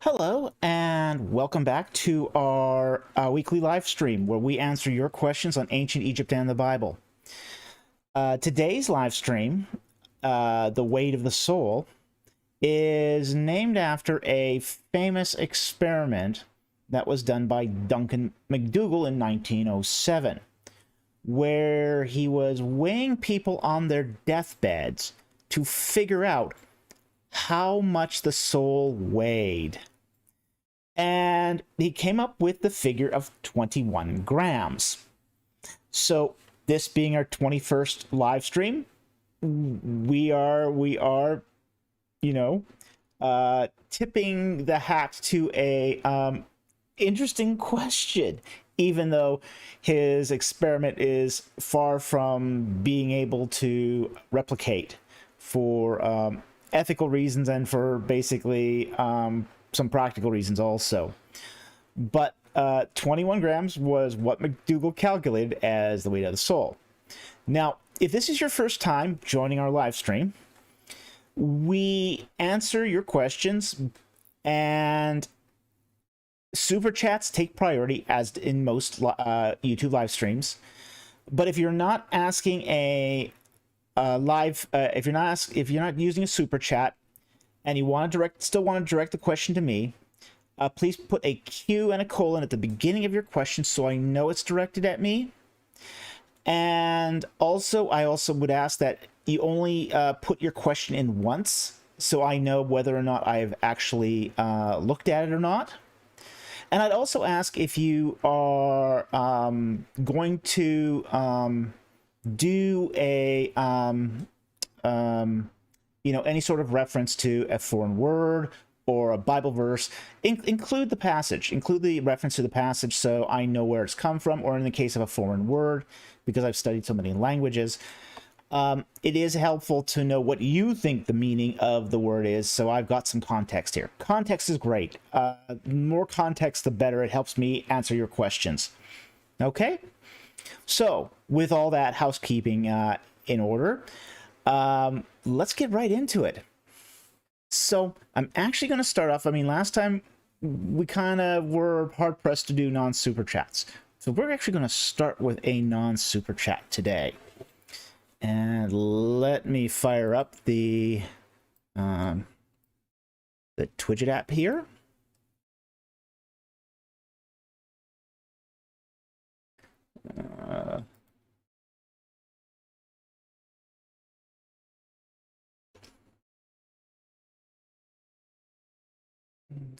Hello, and welcome back to our weekly live stream where we answer your questions on ancient Egypt and the Bible. Today's live stream, The Weight of the Soul, is named after a famous experiment that was done by Duncan McDougall in 1907, where he was weighing people on their deathbeds to figure out how much the soul weighed. And he came up with the figure of 21 grams. So this being our 21st live stream, we are, tipping the hat to a interesting question, even though his experiment is far from being able to replicate for ethical reasons and for basically some practical reasons also. But 21 grams was what McDougall calculated as the weight of the soul. Now, if this is your first time joining our live stream, we answer your questions, and super chats take priority as in most YouTube live streams. But if you're not asking a if you're not using a super chat and you still want to direct the question to me, please put a Q and a colon at the beginning of your question so I know it's directed at me. And also, I also would ask that you only put your question in once so I know whether or not I've actually looked at it or not. And I'd also ask if you are going to do a any sort of reference to a foreign word or a Bible verse, include the passage, include the reference to the passage so I know where it's come from, or in the case of a foreign word, because I've studied so many languages, it is helpful to know what you think the meaning of the word is, so I've got some context here. Context is great. The more context, the better. It helps me answer your questions. Okay? So, with all that housekeeping in order, let's get right into it. So I'm actually going to start off. I mean, last time we kind of were hard pressed to do non-super chats. So we're actually going to start with a non-super chat today. And let me fire up the Twidget app here.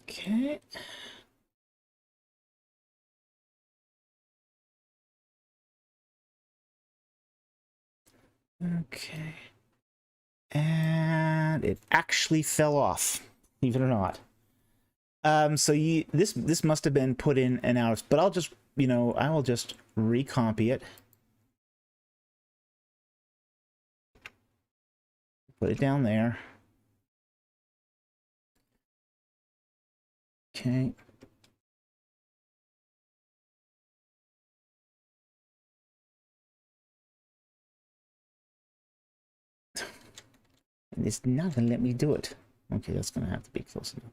Okay. Okay. And it actually fell off, believe it or not. So this must have been put in and out, but I'll just, I will just recopy it. Put it down there. Okay. And it's not going to let me do it. Okay, that's going to have to be close enough.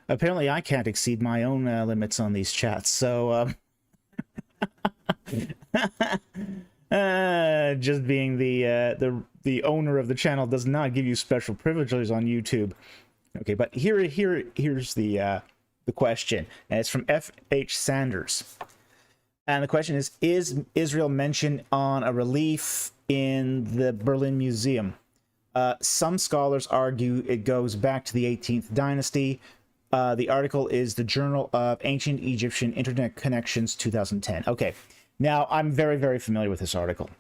Apparently, I can't exceed my own limits on these chats, so just being the owner of the channel does not give you special privileges on YouTube. Okay, but here's the question, and it's from F.H. Sanders. And the question is Israel mentioned on a relief in the Berlin Museum? Some scholars argue it goes back to the 18th dynasty. The article is the Journal of Ancient Egyptian Internet Connections 2010. Okay, now I'm very, very familiar with this article.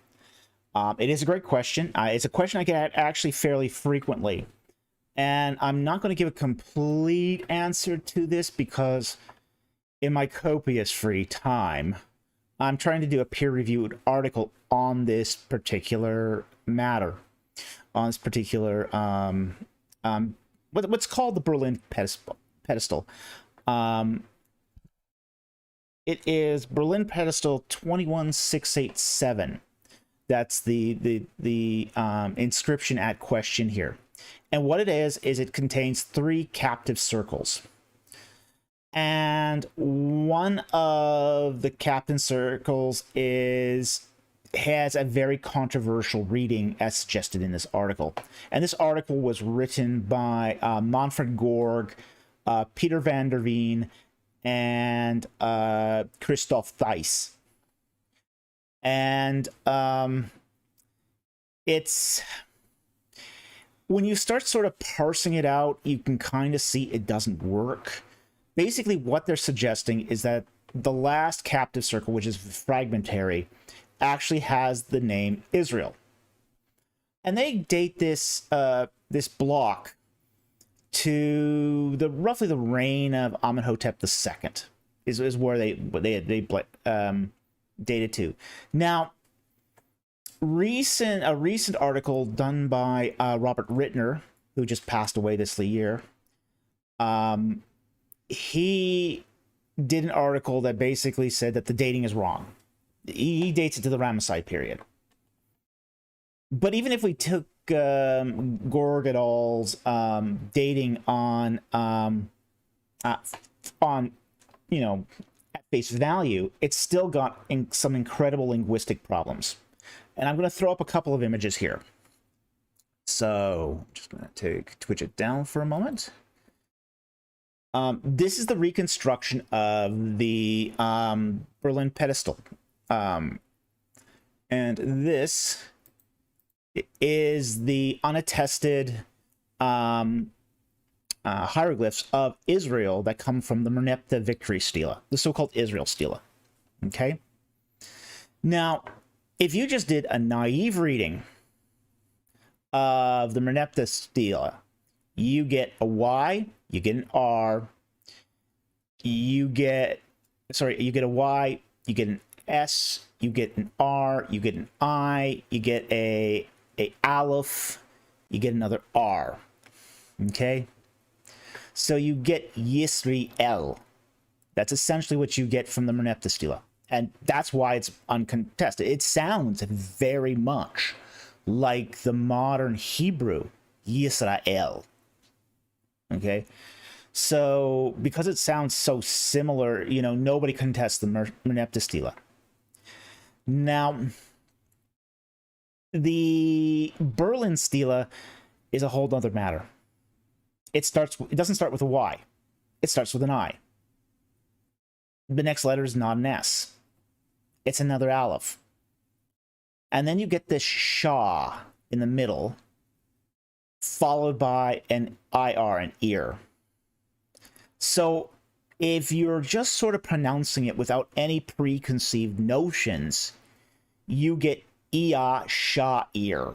It is a great question. It's a question I get actually fairly frequently. And I'm not going to give a complete answer to this because in my copious free time, I'm trying to do a peer-reviewed article on this particular matter, on this particular, what's called the Berlin pedestal. It is Berlin pedestal 21687. That's the inscription at question here. And what it is it contains 3 captive circles. And one of the captain circles has a very controversial reading as suggested in this article. And this article was written by Manfred Gorg, Peter van der Veen, and Christoph Theiss. And it's... when you start sort of parsing it out, you can kind of see it doesn't work. Basically, what they're suggesting is that the last captive circle, which is fragmentary, actually has the name Israel. And they date this this block to roughly the reign of Amenhotep II is where they dated to. Now, a recent article done by Robert Rittner, who just passed away this year, he did an article that basically said that the dating is wrong. He dates it to the Ramesside period. But even if we took Gorg et al.'s dating on you know, at face value, it's still got some incredible linguistic problems. And I'm going to throw up a couple of images here. So I'm just going to twitch it down for a moment. This is the reconstruction of the Berlin pedestal. And this is the unattested hieroglyphs of Israel that come from the Merneptah victory stela, the so-called Israel stela. Okay? Now, if you just did a naive reading of the Merneptah stela, you get a Y, you get an R, you get a Y, you get an S, you get an R, you get an I, you get a Aleph, you get another R. Okay? So you get Yisrael. That's essentially what you get from the Merneptah stela. And that's why it's uncontested. It sounds very much like the modern Hebrew, Yisrael. Okay? So, because it sounds so similar, you know, nobody contests the Merneptah stela. Now, the Berlin stela is a whole other matter. It doesn't start with a Y. It starts with an I. The next letter is not an S. It's another Aleph. And then you get this Shah in the middle, followed by an IR, an ear. So if you're just sort of pronouncing it without any preconceived notions, you get Ia Shah ear.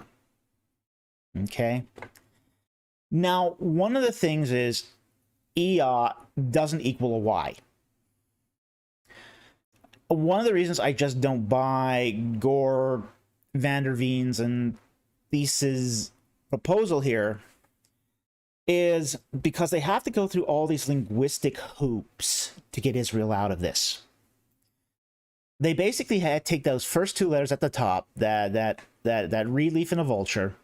Okay? Now, one of the things is Ia doesn't equal a Y. One of the reasons I just don't buy Gore, van der Veen's, and Thesis' proposal here is because they have to go through all these linguistic hoops to get Israel out of this. They basically had to take those first 2 letters at the top, that reed leaf and a vulture,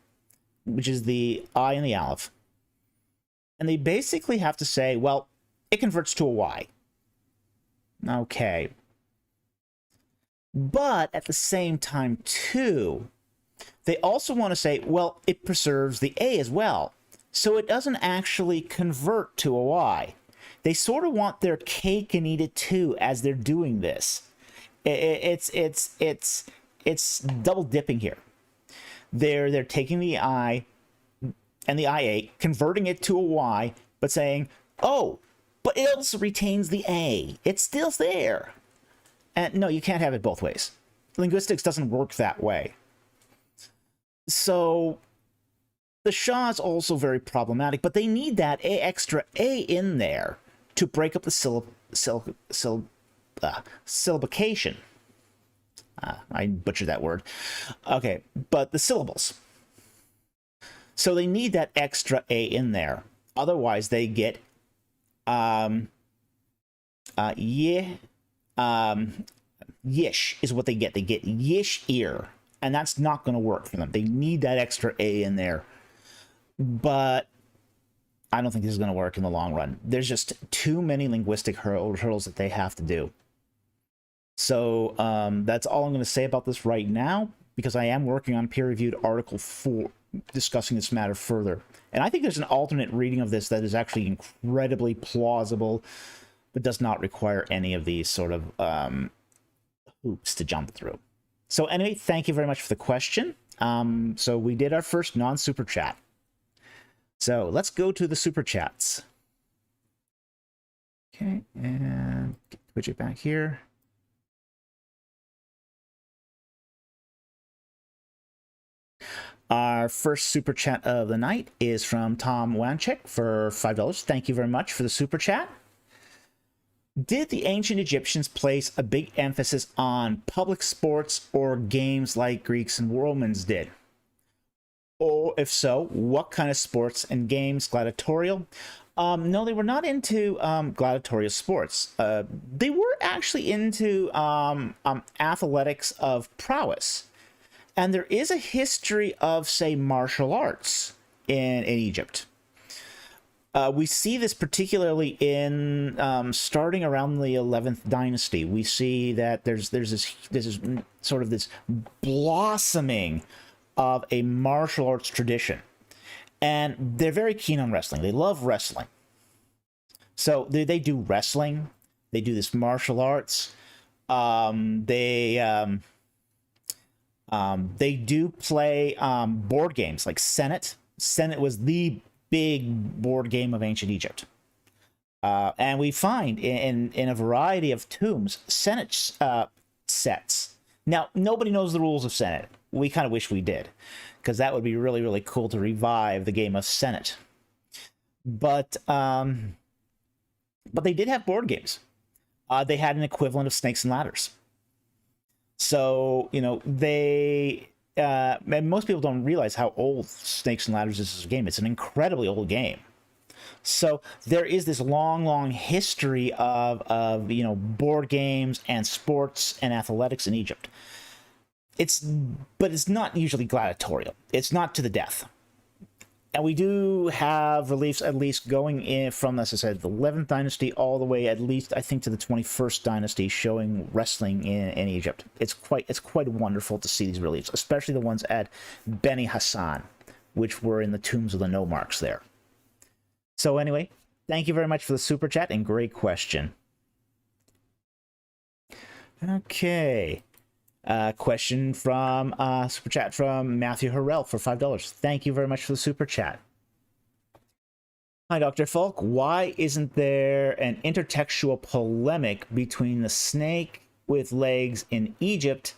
which is the I and the Aleph, and they basically have to say, well, it converts to a Y. Okay. But at the same time, too, they also want to say, well, it preserves the A as well. So it doesn't actually convert to a Y. They sort of want their cake and eat it too as they're doing this. It's double dipping here. They're taking the I and the IA, converting it to a Y, but saying, oh, but it also retains the A. It's still there. And no, you can't have it both ways. Linguistics doesn't work that way. So the Shah is also very problematic, but they need that extra A in there to break up the syllabication. I butchered that word. Okay, but the syllables. So they need that extra A in there. Otherwise, they get yish is what they get. They get yish ear, and that's not going to work for them. They need that extra A in there. but I don't think this is going to work in the long run. There's just too many linguistic hurdles that they have to do. So that's all I'm going to say about this right now, because I am working on a peer-reviewed article for discussing this matter further. And I think there's an alternate reading of this that is actually incredibly plausible, but does not require any of these sort of hoops to jump through. So anyway, thank you very much for the question. So we did our first non-super chat. So let's go to the super chats. Okay, and get the widget back here. Our first super chat of the night is from Tom Wanchek for $5. Thank you very much for the super chat. Did the ancient Egyptians place a big emphasis on public sports or games like Greeks and Romans did? Or if so, what kind of sports and games? Gladiatorial? No, they were not into gladiatorial sports. They were actually into athletics of prowess. And there is a history of, say, martial arts in Egypt. We see this particularly in starting around the 11th dynasty. We see that there's this sort of this blossoming of a martial arts tradition, and they're very keen on wrestling. They love wrestling, so they do wrestling. They do this martial arts. They do play board games like Senate. Senate was the big board game of ancient Egypt. And we find in a variety of tombs, Senate sets. Now, nobody knows the rules of Senate. We kind of wish we did, because that would be really, really cool to revive the game of Senate. But they did have board games. They had an equivalent of Snakes and Ladders. So, you know, and most people don't realize how old Snakes and Ladders is as a game. It's an incredibly old game. So there is this long, long history of you know, board games and sports and athletics in Egypt. But it's not usually gladiatorial. It's not to the death. And we do have reliefs at least going in from, as I said, the 11th dynasty all the way at least, I think, to the 21st dynasty, showing wrestling in Egypt. It's quite wonderful to see these reliefs, especially the ones at Beni Hassan, which were in the tombs of the nomarchs there. So anyway, thank you very much for the super chat, and great question. Okay. Question from super chat from Matthew Harrell for $5. Thank you very much for the super chat. Hi, Dr. Falk. Why isn't there an intertextual polemic between the snake with legs in Egypt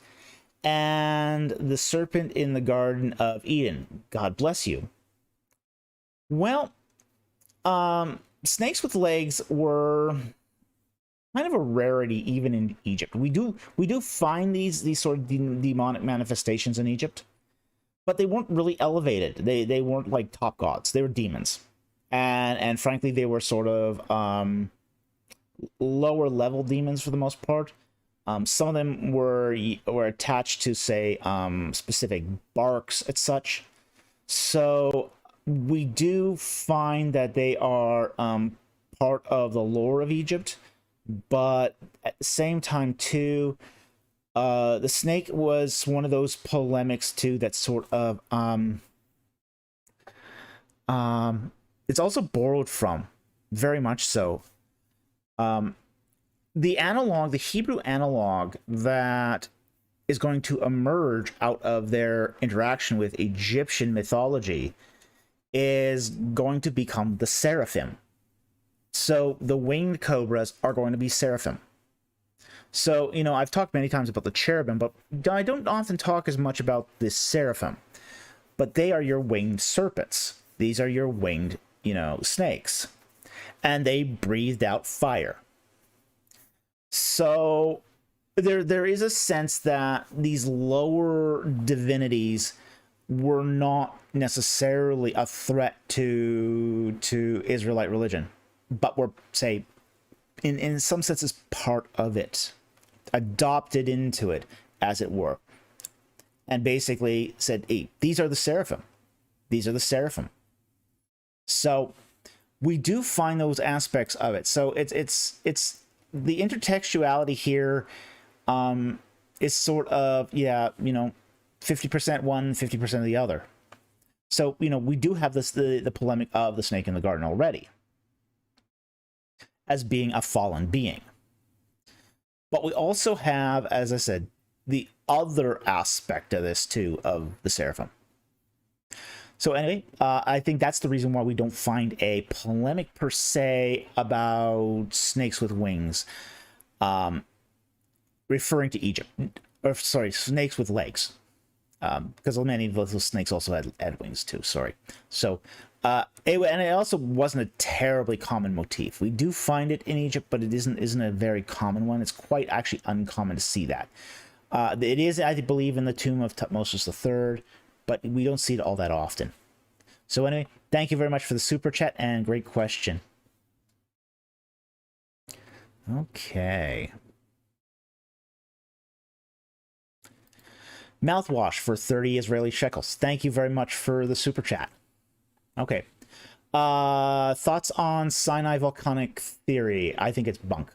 and the serpent in the Garden of Eden? God bless you. Well, snakes with legs were kind of a rarity even in Egypt. We do find these sort of demonic manifestations in Egypt, but they weren't really elevated. They weren't like top gods. They were demons, and frankly, they were sort of lower level demons for the most part. Some of them were attached to, say, specific barks and such. So we do find that they are part of the lore of Egypt. But at the same time, too, the snake was one of those polemics, too, that sort of, it's also borrowed from, very much so. The Hebrew analog that is going to emerge out of their interaction with Egyptian mythology is going to become the seraphim. So the winged cobras are going to be seraphim. So, you know, I've talked many times about the cherubim, but I don't often talk as much about the seraphim. But they are your winged serpents. These are your winged, you know, snakes. And they breathed out fire. So there is a sense that these lower divinities were not necessarily a threat to Israelite religion, but were, say, in some senses, part of it, adopted into it, as it were, and basically said, hey, these are the seraphim. These are the seraphim. So we do find those aspects of it. So it's the intertextuality here is sort of, yeah, 50% one, 50% the other. So, we do have this the polemic of the snake in the garden already as being a fallen being. But we also have, as I said, the other aspect of this too, of the seraphim. So anyway, I think that's the reason why we don't find a polemic per se about snakes with wings, referring to Egypt, or sorry, snakes with legs, because many of those snakes also had wings too. Sorry. So anyway, and it also wasn't a terribly common motif. We do find it in Egypt, but it isn't a very common one. It's quite actually uncommon to see that. It is, I believe, in the tomb of Tutmosis III, but we don't see it all that often. So anyway, thank you very much for the super chat and great question. Okay. Mouthwash for 30 Israeli shekels. Thank you very much for the super chat. Okay. Thoughts on Sinai volcanic theory? I think it's bunk.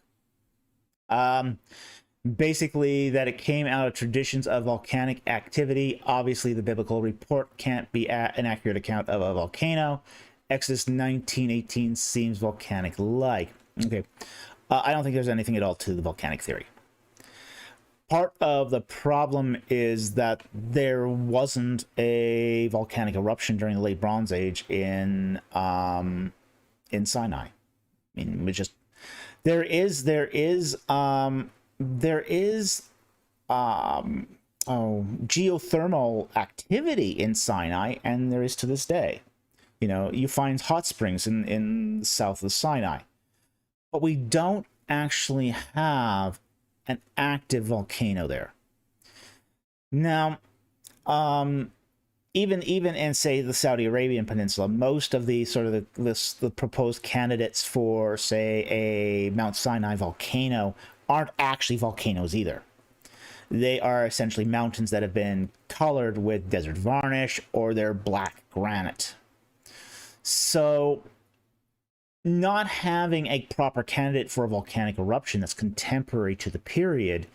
Basically, that it came out of traditions of volcanic activity. Obviously, the biblical report can't be an accurate account of a volcano. Exodus 19:18 seems volcanic-like. Okay. I don't think there's anything at all to the volcanic theory. Part of the problem is that there wasn't a volcanic eruption during the late Bronze Age in Sinai. I mean, there is geothermal activity in Sinai, and there is to this day. You find hot springs in the south of Sinai, but we don't actually have an active volcano there. Now, even in, say, the Saudi Arabian Peninsula, most of the sort of the proposed candidates for, say, a Mount Sinai volcano aren't actually volcanoes either. They are essentially mountains that have been colored with desert varnish, or they're black granite. So not having a proper candidate for a volcanic eruption that's contemporary to the period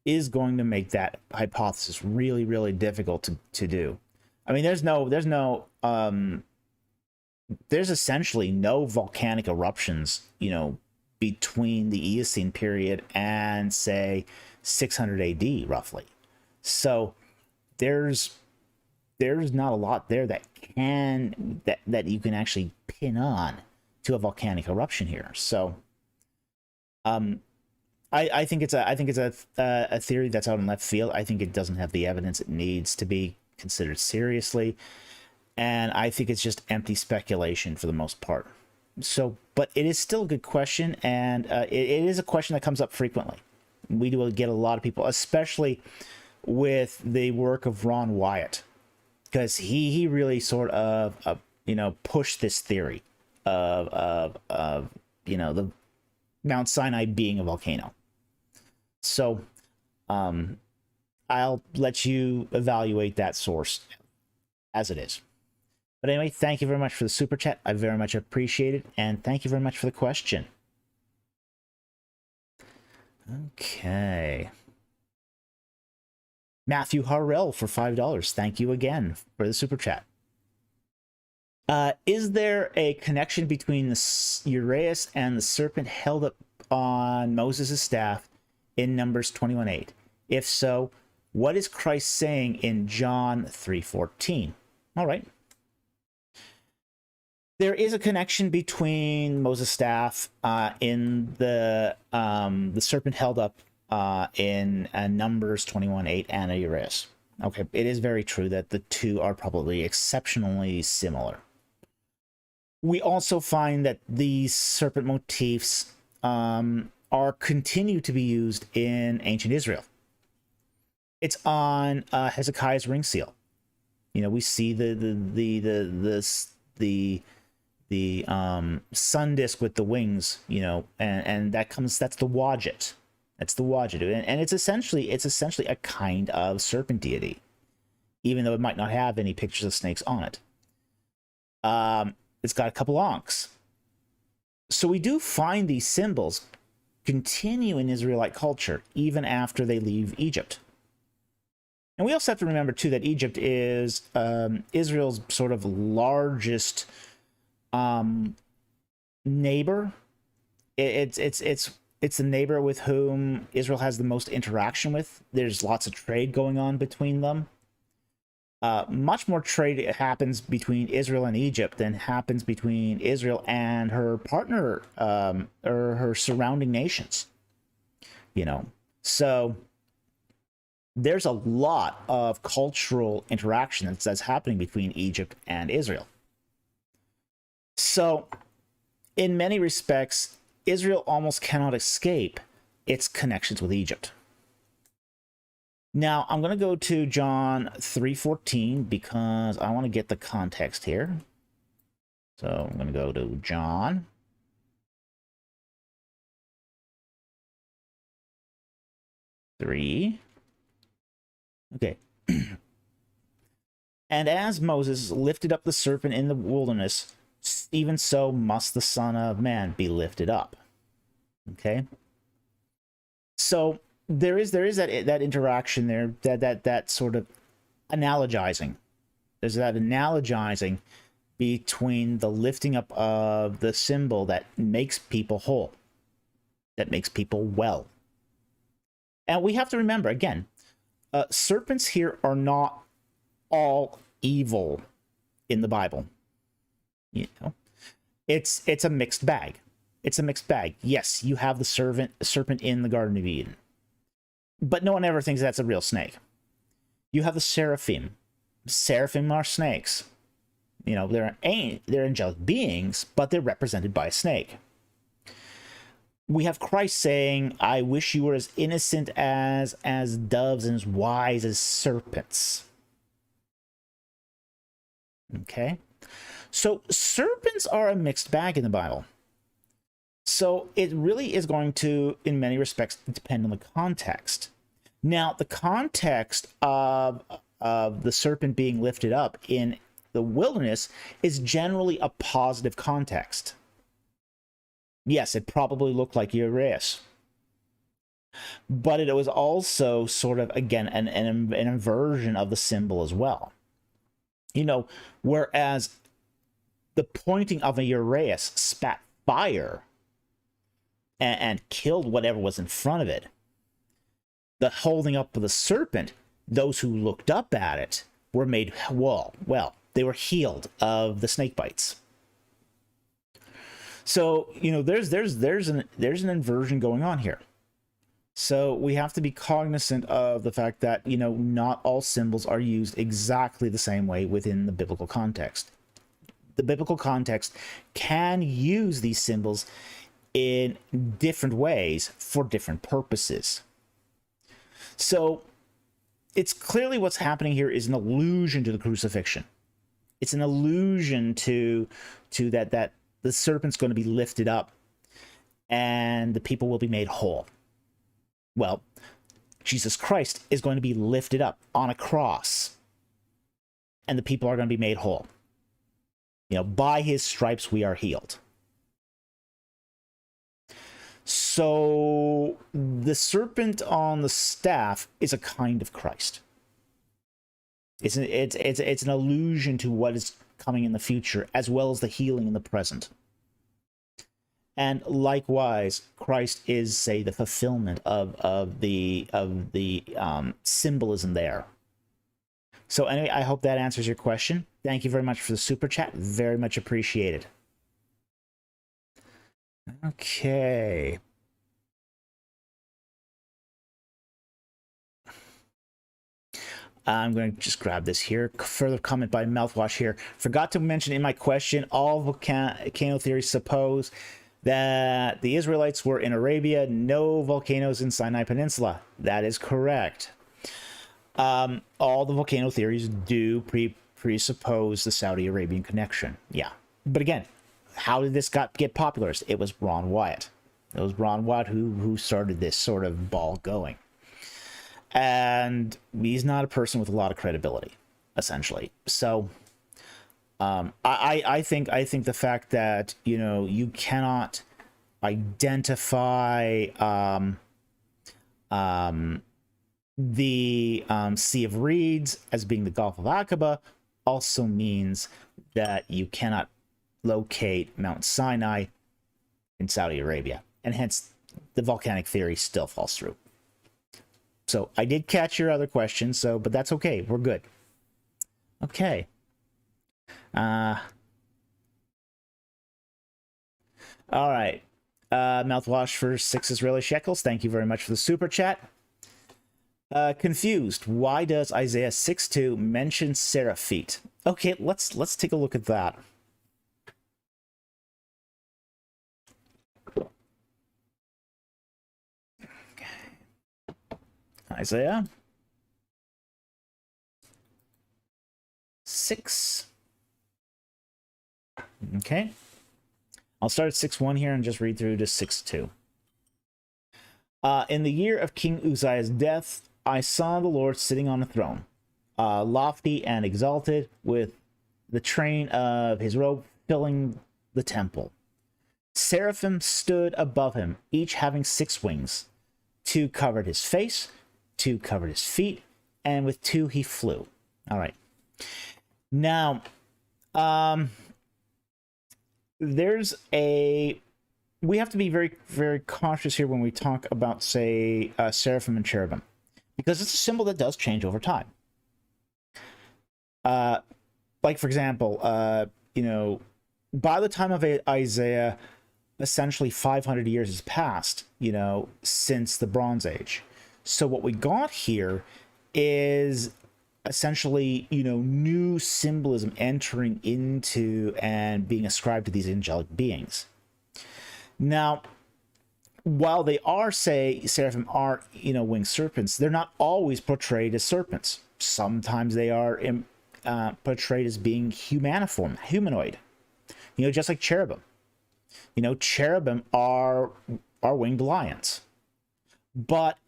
is going to make that hypothesis really, really difficult to do. I mean, there's essentially no volcanic eruptions, between the Eocene period and, say, 600 AD, roughly. So there's not a lot there that you can actually pin on to a volcanic eruption here. So I think it's a theory that's out in left field. I think it doesn't have the evidence it needs to be considered seriously, and I think it's just empty speculation for the most part. So, but it is still a good question, and it is a question that comes up frequently. We do get a lot of people, especially with the work of Ron Wyatt, because he really sort of pushed this theory of the Mount Sinai being a volcano. So I'll let you evaluate that source as it is. But anyway, thank you very much for the super chat. I very much appreciate it, and thank you very much for the question. Okay. Matthew Harrell for $5. Thank you again for the super chat. Is there a connection between the Uraeus and the serpent held up on Moses' staff in Numbers 21:8? If so, what is Christ saying in John 3:14? All right. There is a connection between Moses' staff in the serpent held up in Numbers 21:8 and a Uraeus. Okay, it is very true that the two are probably exceptionally similar. We also find that these serpent motifs continue to be used in ancient Israel. It's on Hezekiah's ring seal. We see the sun disk with the wings, and that's the Wadjet. That's the Wadjet, and it's essentially a kind of serpent deity, even though it might not have any pictures of snakes on it. it's got a couple ankhs. So we do find these symbols continue in Israelite culture even after they leave Egypt. And we also have to remember too that Egypt is Israel's sort of largest neighbor. It's the neighbor with whom Israel has the most interaction with. There's lots of trade going on between them. Much more trade happens between Israel and Egypt than happens between Israel and her partner or her surrounding nations. You know, so there's a lot of cultural interaction that's happening between Egypt and Israel. So, in many respects, Israel almost cannot escape its connections with Egypt. Now, I'm going to go to John 3:14 because I want to get the context here. So I'm going to go to John. Okay. And as Moses lifted up the serpent in the wilderness, even so must the Son of Man be lifted up. Okay. So there is that interaction there, that sort of analogizing. There's that analogizing between the lifting up of the symbol that makes people whole, that makes people well. And we have to remember, again, serpents here are not all evil in the Bible. You know, it's a mixed bag. It's a mixed bag. Yes, you have the serpent in the Garden of Eden, but no one ever thinks that's a real snake. You have the seraphim. Seraphim are snakes. You know, they're angelic beings, but they're represented by a snake. We have Christ saying, I wish you were as innocent as doves and as wise as serpents. Okay? So serpents are a mixed bag in the Bible. So it really is going to, in many respects, depend on the context. Now, the context of the serpent being lifted up in the wilderness is generally a positive context. Yes, it probably looked like Urias, but it was also sort of, again, an inversion of the symbol as well. You know, whereas the pointing of a Urias spat fire and killed whatever was in front of it, the holding up of the serpent, those who looked up at it were made well, they were healed of the snake bites. So, you know, there's an inversion going on here. So we have to be cognizant of the fact that, you know, not all symbols are used exactly the same way within the biblical context. The biblical context can use these symbols in different ways for different purposes. So it's clearly what's happening here is an allusion to the crucifixion. It's an allusion to that the serpent's going to be lifted up and the people will be made whole. Well, Jesus Christ is going to be lifted up on a cross and the people are going to be made whole. You know, by his stripes we are healed. So the serpent on the staff is a kind of Christ. It's an allusion to what is coming in the future, as well as the healing in the present. And likewise, Christ is, say, the fulfillment of the symbolism there. So anyway, I hope that answers your question. Thank you very much for the super chat. Very much appreciated. Okay. I'm going to just grab this here. Further comment by Mouthwash here. Forgot to mention in my question, all volcano theories suppose that the Israelites were in Arabia, no volcanoes in Sinai Peninsula. That is correct. All the volcano theories do presuppose the Saudi Arabian connection. Yeah. But again, how did this get popular? It was Ron Wyatt. It was Ron Wyatt who started this sort of ball going. And he's not a person with a lot of credibility, essentially. So I think the fact that you cannot identify the Sea of Reeds as being the Gulf of Aqaba also means that you cannot locate Mount Sinai in Saudi Arabia, and hence the volcanic theory still falls through. So I did catch your other question, but that's okay. We're good. Okay. All right. Mouthwash for 6 Israeli shekels. Thank you very much for the super chat. Confused. Why does Isaiah 6:2 mention seraphim? Okay, let's take a look at that. Isaiah 6. Okay. I'll start at 6:1 here and just read through to 6:2. In the year of King Uzziah's death, I saw the Lord sitting on a throne, lofty and exalted, with the train of his robe filling the temple. Seraphim stood above him, each having 6 wings. 2 covered his face, 2 covered his feet, and with 2 he flew. All right. Now, we have to be very, very cautious here when we talk about, say, seraphim and cherubim, because it's a symbol that does change over time. Like, for example, by the time of Isaiah, essentially 500 years has passed, since the Bronze Age. So what we got here is essentially, new symbolism entering into and being ascribed to these angelic beings. Now, while they are, say, seraphim are, winged serpents, they're not always portrayed as serpents. Sometimes they are portrayed as being humanoid, just like cherubim. Cherubim are winged lions. But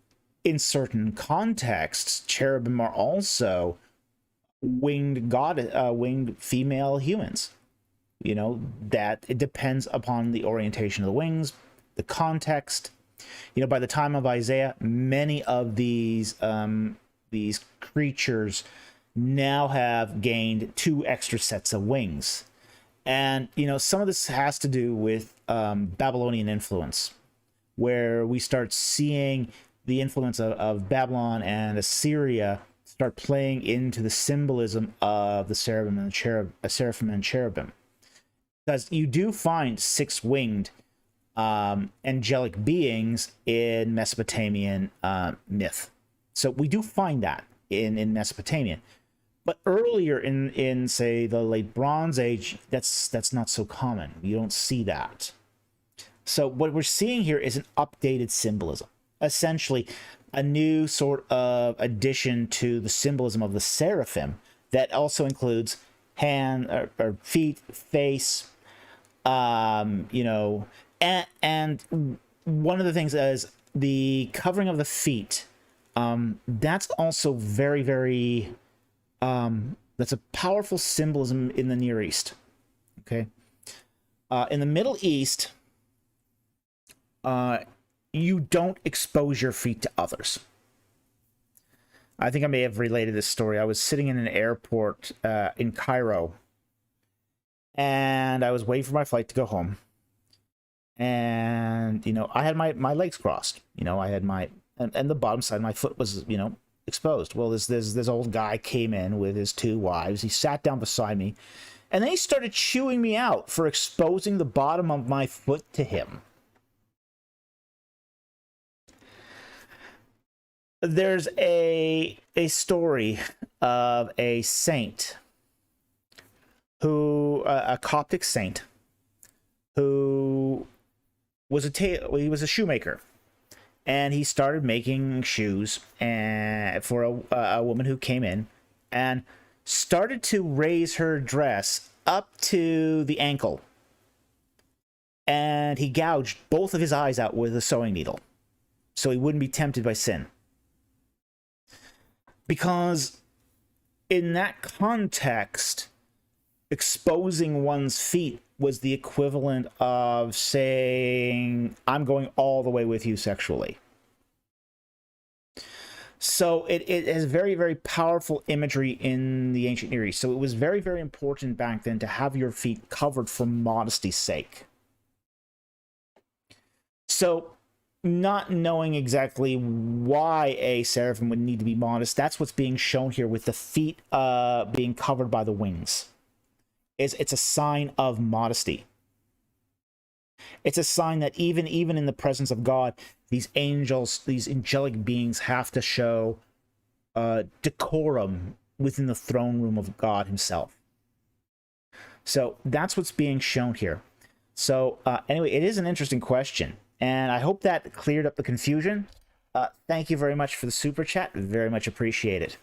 in certain contexts, cherubim are also winged female humans. That it depends upon the orientation of the wings, the context. By the time of Isaiah, many of these creatures now have gained 2 extra sets of wings. And, some of this has to do with Babylonian influence, where we start seeing the influence of Babylon and Assyria start playing into the symbolism of the seraphim and cherubim. Because you do find 6-winged angelic beings in Mesopotamian myth. So we do find that in Mesopotamian. But earlier in say the late Bronze Age, that's not so common. You don't see that. So what we're seeing here is an updated symbolism, essentially a new sort of addition to the symbolism of the seraphim that also includes hand or feet, face, and one of the things is the covering of the feet. That's also very, very that's a powerful symbolism in the Near East. Okay. In the Middle East, you don't expose your feet to others. I think I may have related this story. I was sitting in an airport in Cairo, and I was waiting for my flight to go home. And, I had my legs crossed. I had and the bottom side of my foot was, exposed. Well, this old guy came in with his 2 wives. He sat down beside me, and then he started chewing me out for exposing the bottom of my foot to him. There's a story of a saint a Coptic saint who was he was a shoemaker, and he started making shoes for a woman who came in and started to raise her dress up to the ankle, and he gouged both of his eyes out with a sewing needle so he wouldn't be tempted by sin. Because in that context, exposing one's feet was the equivalent of saying, I'm going all the way with you sexually. So it has very, very powerful imagery in the ancient Near East. So it was very, very important back then to have your feet covered for modesty's sake. So not knowing exactly why a seraphim would need to be modest, that's what's being shown here with the feet being covered by the wings. It's a sign of modesty. It's a sign that even in the presence of God, these angels, these angelic beings have to show decorum within the throne room of God himself. So that's what's being shown here. So anyway, it is an interesting question, and I hope that cleared up the confusion. Thank you very much for the super chat. Very much appreciated.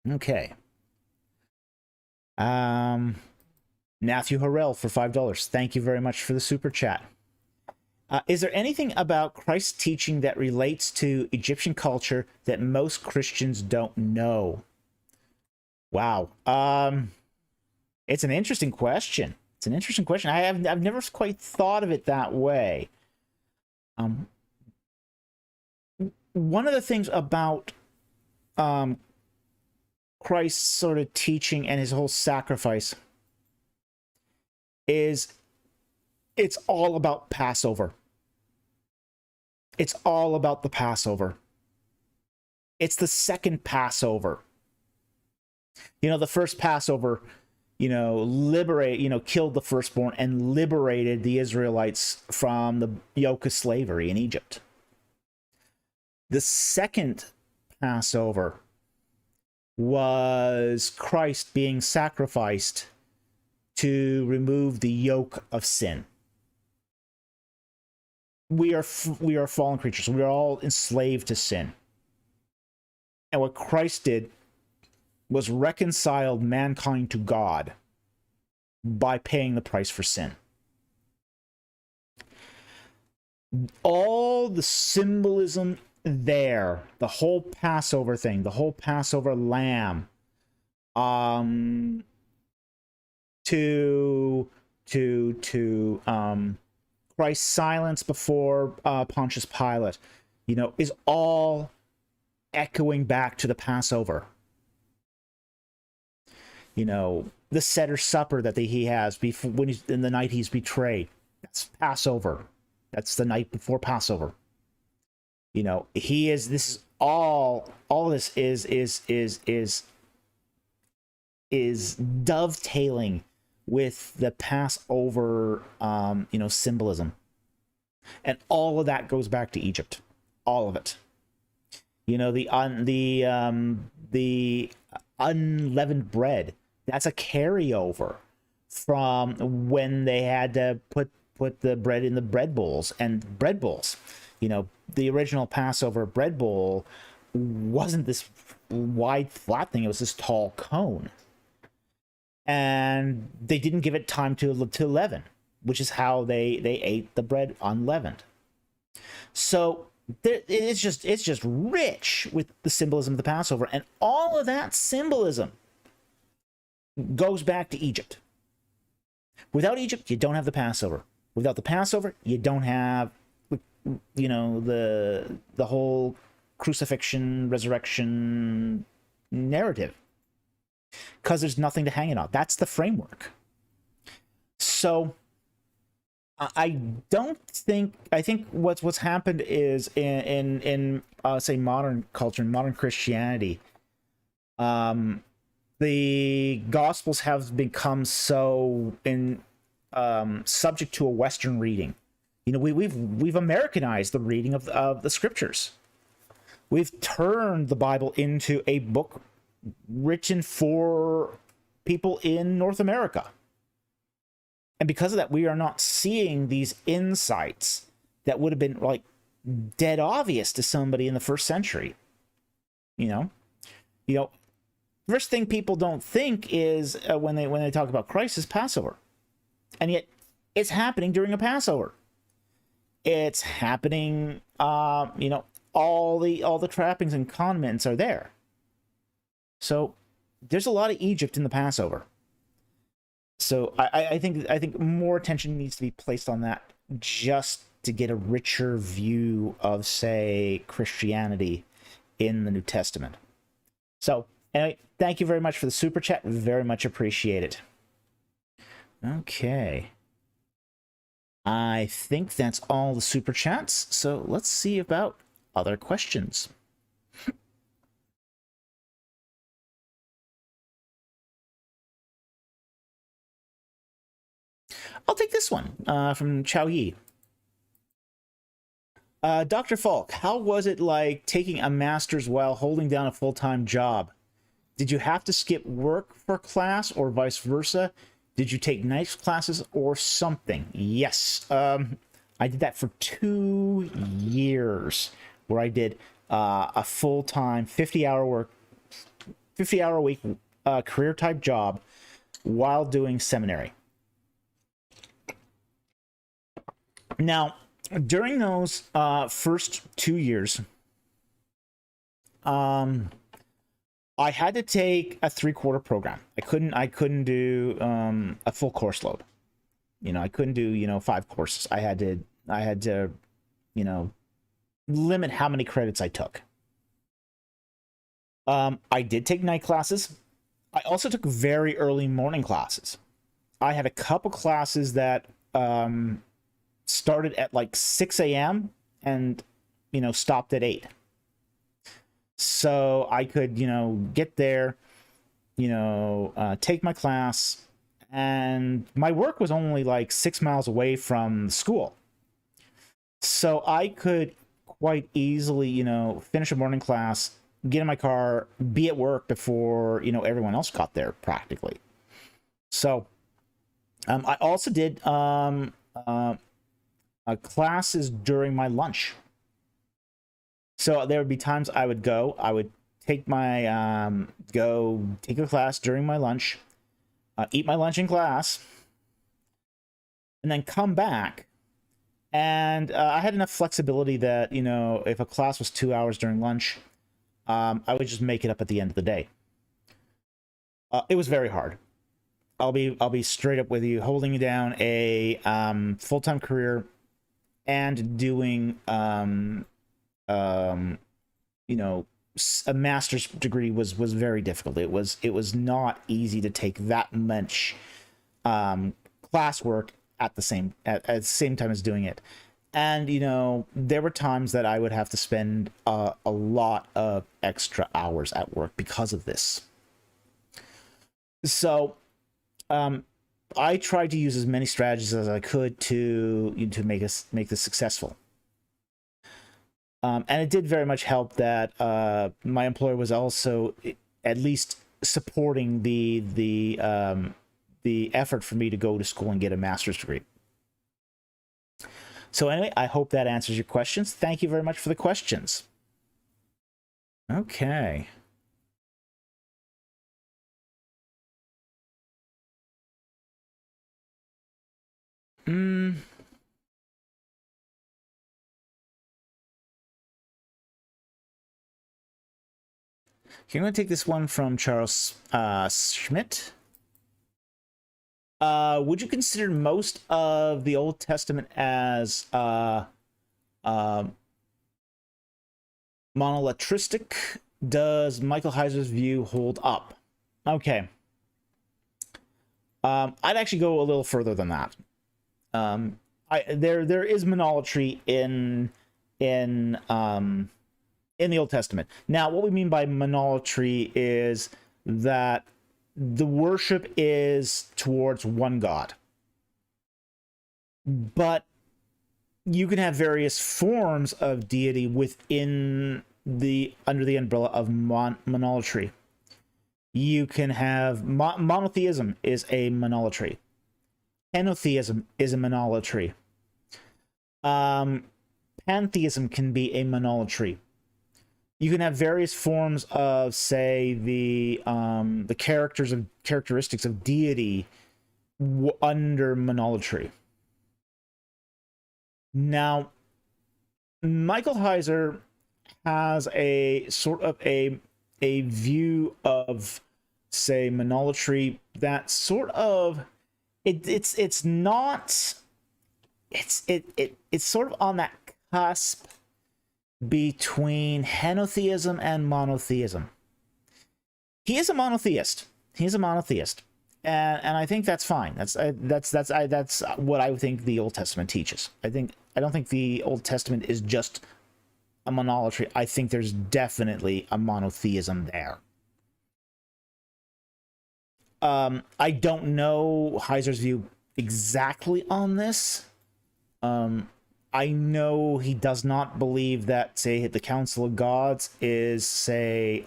Okay. Matthew Harrell for $5. Thank you very much for the super chat. Is there anything about Christ's teaching that relates to Egyptian culture that most Christians don't know? Wow. It's an interesting question. It's an interesting question. I've never quite thought of it that way. One of the things about Christ's sort of teaching and his whole sacrifice is it's all about Passover. It's all about the Passover. It's the second Passover. You know, the first Passover, killed the firstborn and liberated the Israelites from the yoke of slavery in Egypt. The second Passover was Christ being sacrificed to remove the yoke of sin. We are fallen creatures. We are all enslaved to sin. And what Christ did was reconciled mankind to God by paying the price for sin. All the symbolism there, the whole Passover thing, the whole Passover lamb, to Christ's silence before Pontius Pilate, is all echoing back to the Passover. The Seder supper that he has before, when he's in the night he's betrayed. That's Passover. That's the night before Passover. He is. This is all. All this is dovetailing with the Passover, symbolism, and all of that goes back to Egypt. All of it. The unleavened bread. That's a carryover from when they had to put the bread in the bread bowls. And bread bowls, the original Passover bread bowl wasn't this wide flat thing. It was this tall cone. And they didn't give it time to leaven, which is how they ate the bread unleavened. So it's just rich with the symbolism of the Passover. And all of that symbolism goes back to Egypt. Without Egypt, you don't have the Passover. Without the Passover, you don't have, the whole crucifixion, resurrection narrative. Because there's nothing to hang it on. That's the framework. So I think what's happened is in say modern culture, modern Christianity, the Gospels have become so subject to a Western reading. We've Americanized the reading of the Scriptures. We've turned the Bible into a book written for people in North America. And because of that, we are not seeing these insights that would have been like dead obvious to somebody in the first century. First thing people don't think is when they talk about Christ is Passover. And yet it's happening during a Passover. It's happening, all the trappings and condiments are there. So there's a lot of Egypt in the Passover. So I think more attention needs to be placed on that, just to get a richer view of, say, Christianity in the New Testament. So anyway, thank you very much for the super chat. Very much appreciate it. Okay. I think that's all the super chats. So let's see about other questions. I'll take this one from Chao Yi. Dr. Falk, how was it like taking a master's while holding down a full-time job? Did you have to skip work for class or vice versa? Did you take night classes or something? Yes. I did that for 2 years, where I did a full-time 50-hour a week career type job while doing seminary. Now, during those first 2 years, I had to take a 3/4 program. I couldn't do a full course load. I couldn't do 5 courses. I had to limit how many credits I took. I did take night classes. I also took very early morning classes. I had a couple classes that started at like 6 a.m. and stopped at 8. So I could get there, take my class, and my work was only like 6 miles away from school. So I could quite easily finish a morning class, get in my car, be at work before everyone else got there practically. So I also did classes during my lunch. So there would be times I would take my go take a class during my lunch, eat my lunch in class, and then come back. And I had enough flexibility that if a class was 2 hours during lunch, I would just make it up at the end of the day. It was very hard. I'll be straight up with you. Holding down a full-time career and doing a master's degree was very difficult. It was not easy to take that much classwork at the same time as doing it. And there were times that I would have to spend a lot of extra hours at work because of this. So I tried to use as many strategies as I could to make this successful. And it did very much help that my employer was also at least supporting the effort for me to go to school and get a master's degree. So anyway, I hope that answers your questions. Thank you very much for the questions. Okay. Okay, I'm going to take this one from Charles Schmidt. Would you consider most of the Old Testament as monolitristic? Does Michael Heiser's view hold up? Okay. I'd actually go a little further than that. There is monolatry in the Old Testament. Now, what we mean by monolatry is that the worship is towards one God. But you can have various forms of deity within under the umbrella of monolatry. You can have monotheism is a monolatry. Henotheism is a monolatry. Pantheism can be a monolatry. You can have various forms of, say, the characteristics of deity under monolatry. Now, Michael Heiser has a sort of a view of, say, monolatry that sort of it's not it's sort of on that cusp between henotheism and monotheism. He is a monotheist. He's a monotheist, and I think that's fine. That's what I think the Old Testament teaches. I don't think the Old Testament is just a monolatry. I think there's definitely a monotheism there. I don't know Heiser's view exactly on this. I know he does not believe that, say, the Council of Gods is, say,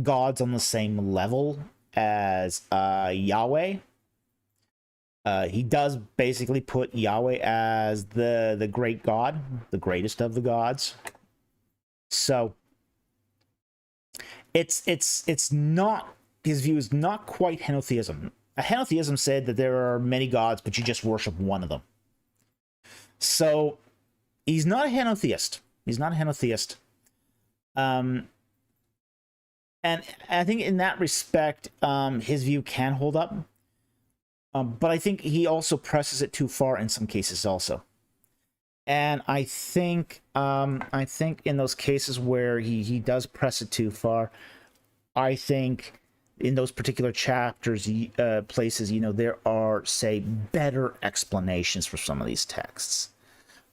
gods on the same level as Yahweh. He does basically put Yahweh as the great god, the greatest of the gods. So it's not, his view is not quite henotheism. A henotheism said that there are many gods, but you just worship one of them. So he's not a henotheist. He's not a henotheist. And I think in that respect, his view can hold up. But I think he also presses it too far in some cases also. And I think in those cases where he does press it too far, I think in those particular chapters, places, there are, say, better explanations for some of these texts.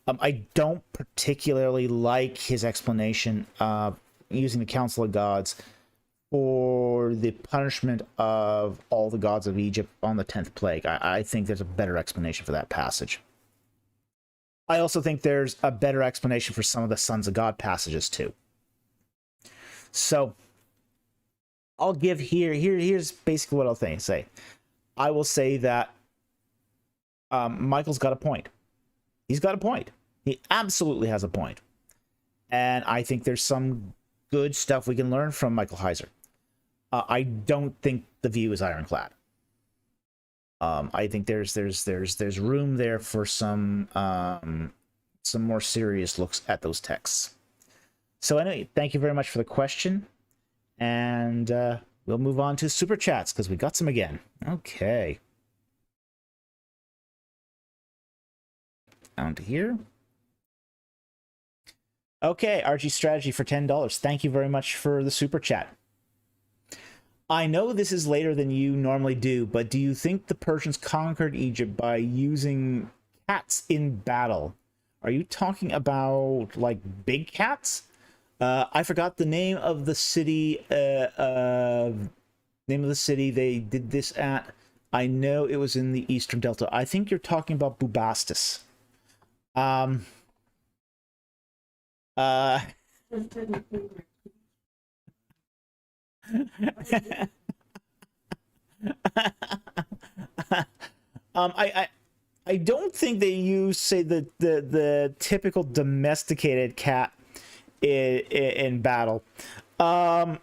I don't particularly like his explanation of using the Council of Gods for the punishment of all the gods of Egypt on the 10th plague. I think there's a better explanation for that passage. I also think there's a better explanation for some of the Sons of God passages too. So I'll give here's basically what I'll say. I will say that Michael's got a point. He's got a point. He absolutely has a point. And I think there's some good stuff we can learn from Michael Heiser. I don't think the view is ironclad. I think there's room there for some more serious looks at those texts. So anyway, thank you very much for the question, and we'll move on to super chats because we got some again. Okay, down to here. Okay, RG Strategy for $10. Thank you very much for the super chat. I know this is later than you normally do, but do you think the Persians conquered Egypt by using cats in battle? Are you talking about, like, big cats? I forgot the name of the city. Name of the city they did this at. I know it was in the Eastern Delta. I think you're talking about Bubastis. I don't think they use, say, the typical domesticated cat in battle. Now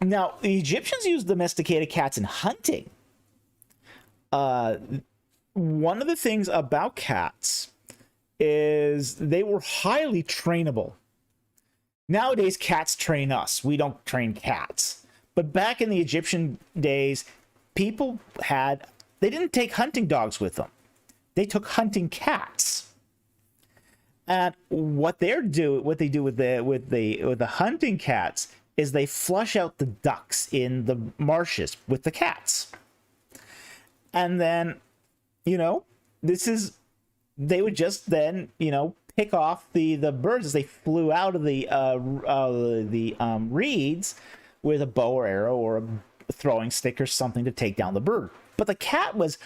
the Egyptians used domesticated cats in hunting. One of the things about cats is they were highly trainable. Nowadays, cats train us. We don't train cats. But back in the Egyptian days, people they didn't take hunting dogs with them. They took hunting cats. And what they do with the hunting cats is they flush out the ducks in the marshes with the cats. And then, they would just then, pick off the birds as they flew out of the reeds with a bow or arrow or a throwing stick or something to take down the bird. But the cat was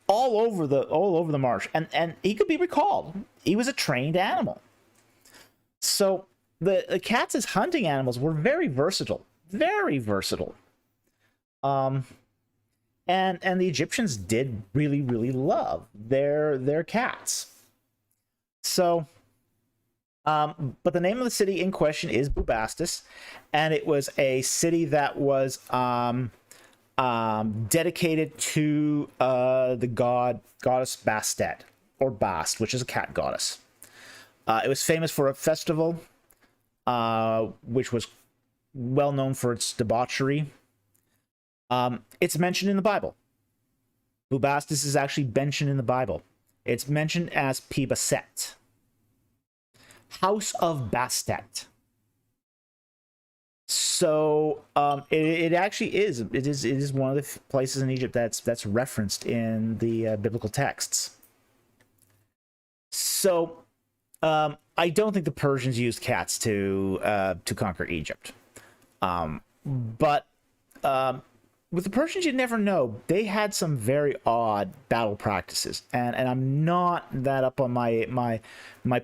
all over the marsh, and he could be recalled. He was a trained animal. So the cats as hunting animals were very versatile, very versatile. And the Egyptians did really, really love their cats. So, but the name of the city in question is Bubastis, and it was a city that was dedicated to the goddess Bastet, or Bast, which is a cat goddess. It was famous for a festival, which was well known for its debauchery. It's mentioned in the Bible. Bubastis is actually mentioned in the Bible. It's mentioned as Pibaset, House of Bastet. So it actually is. It is one of the places in Egypt that's referenced in the biblical texts. So I don't think the Persians used cats to conquer Egypt. But with the Persians, you never know. They had some very odd battle practices, and I'm not that up on my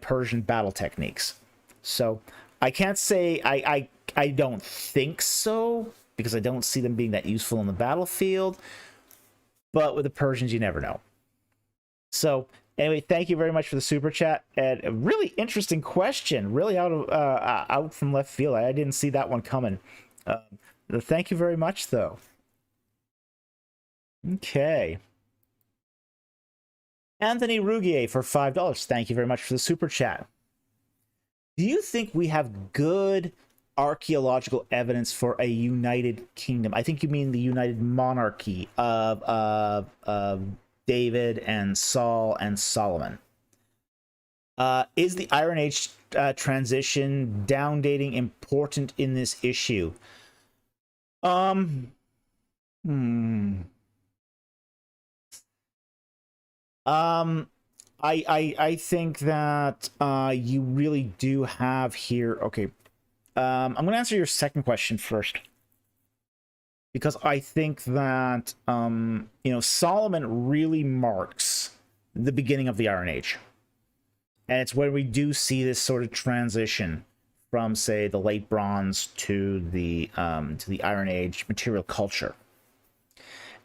Persian battle techniques. So I can't say I don't think so, because I don't see them being that useful in the battlefield. But with the Persians, you never know. So anyway, thank you very much for the super chat, and a really interesting question, really out from left field. I didn't see that one coming. Thank you very much, though. Okay. Anthony Rugier for $5. Thank you very much for the super chat. Do you think we have good archaeological evidence for a united kingdom? I think you mean the united monarchy of David and Saul and Solomon. Is the Iron Age transition downdating important in this issue? I think that you really do have here. Okay, I'm going to answer your second question first, because I think that Solomon really marks the beginning of the Iron Age, and it's where we do see this sort of transition from, say, the late Bronze to the Iron Age material culture.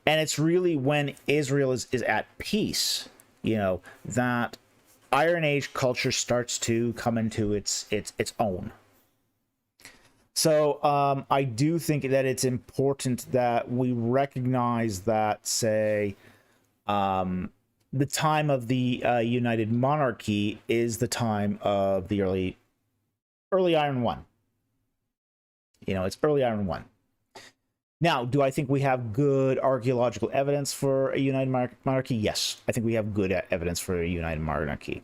And it's really when Israel is at peace, that Iron Age culture starts to come into its own. So I do think that it's important that we recognize that, say, the time of the United Monarchy is the time of the early Iron One. It's early Iron One. Now, do I think we have good archaeological evidence for a united monarchy? Yes, I think we have good evidence for a united monarchy.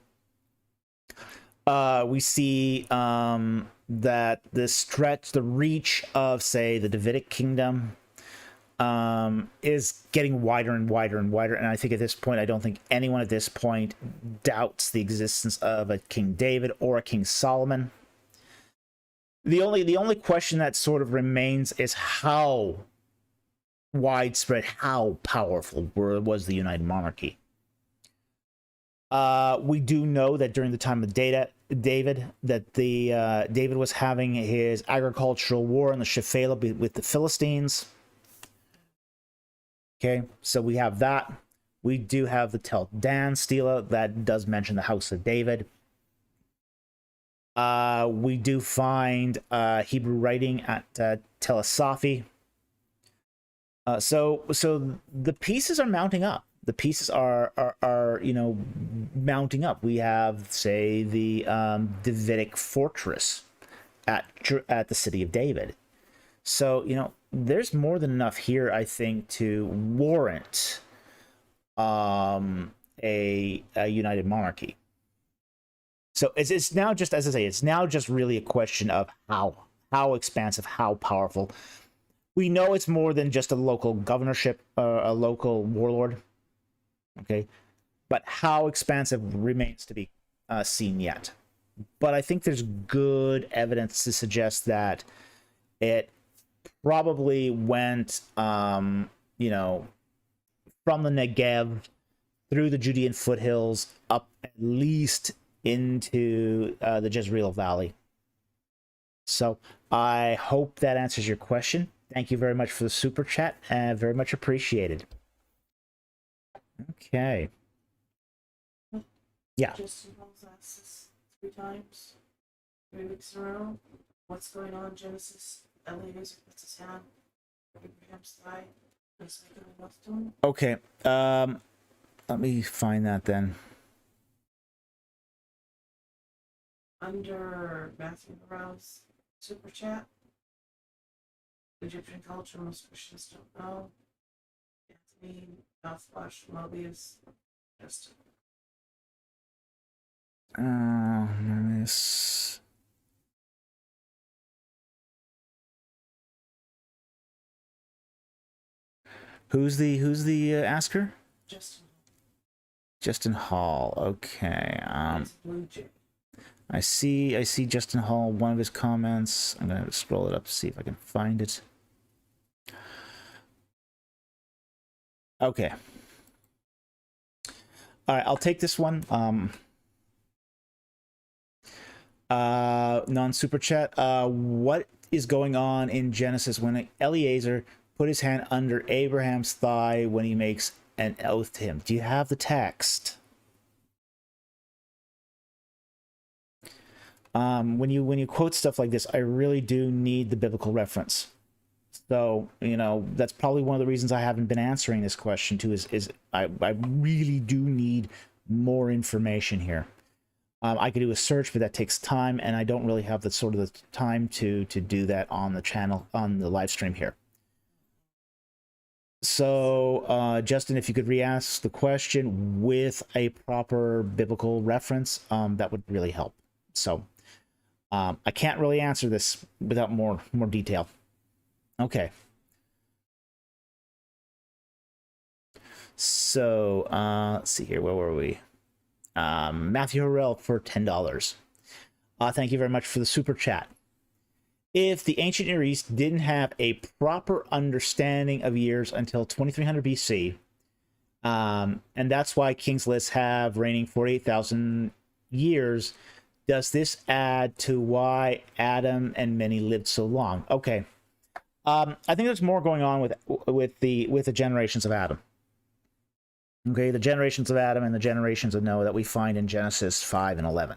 We see that the reach of, say, the Davidic kingdom is getting wider and wider and wider. And I think at this point, I don't think anyone at this point doubts the existence of a King David or a King Solomon. The only question that sort of remains is how widespread, how powerful was the United Monarchy. We do know that during the time of David, that David was having his agricultural war in the Shephelah with the Philistines. Okay, so we have that. We do have the Tel Dan stela that does mention the House of David. We do find Hebrew writing at Tel Asafi. So the pieces are mounting up. The pieces are mounting up. We have, say, the Davidic fortress at the city of David. So there's more than enough here, I think, to warrant a united monarchy. So it's now just, as I say, it's now just really a question of how expansive, how powerful. We know it's more than just a local governorship, a local warlord. Okay, but how expansive remains to be seen yet. But I think there's good evidence to suggest that it probably went, from the Negev through the Judean foothills up at least into the Jezreel Valley. So I hope that answers your question. Thank you very much for the super chat, and very much appreciated. Okay. Yeah. Justin Holmes asked this 3 times, 3 weeks in a row. What's going on, Genesis? Eliezer puts his hand over Abraham's thigh. Okay. Let me find that then. Under Matthew Morales super chat. Egyptian culture, most Christians don't know. Anthony, mouthwash, Mobius, Justin. This. Who's the asker? Justin. Justin Hall. Okay. It's Blue Jay. I see Justin Hall, one of his comments. I'm gonna scroll it up to see if I can find it. Okay. All right, I'll take this one. Non-super chat. What is going on in Genesis when Eliezer put his hand under Abraham's thigh when he makes an oath to him? Do you have the text? When you quote stuff like this, I really do need the biblical reference. So, you know, that's probably one of the reasons I haven't been answering this question too, is I really do need more information here. I could do a search, but that takes time, and I don't really have the sort of the time to do that on the channel, on the live stream here. So, Justin, if you could re-ask the question with a proper biblical reference, that would really help. So, I can't really answer this without more detail. Okay. So, let's see here. Where were we? Matthew Harrell for $10. Thank you very much for the super chat. If the ancient Near East didn't have a proper understanding of years until 2300 BC, and that's why kings lists have reigning 48,000 years, does this add to why Adam and many lived so long? Okay. I think there's more going on with the generations of Adam. Okay, the generations of Adam and the generations of Noah that we find in Genesis 5 and 11.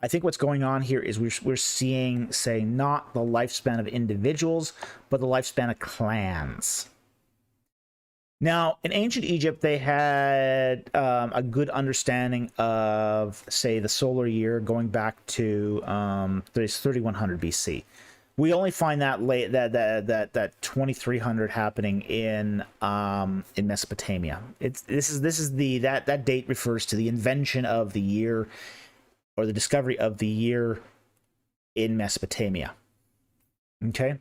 I think what's going on here is we're seeing, say, not the lifespan of individuals, but the lifespan of clans. Now, in ancient Egypt, they had a good understanding of, say, the solar year going back to 3100 BC. We only find that late that 2300 happening in Mesopotamia. That date refers to the invention of the year, or the discovery of the year in Mesopotamia. Okay.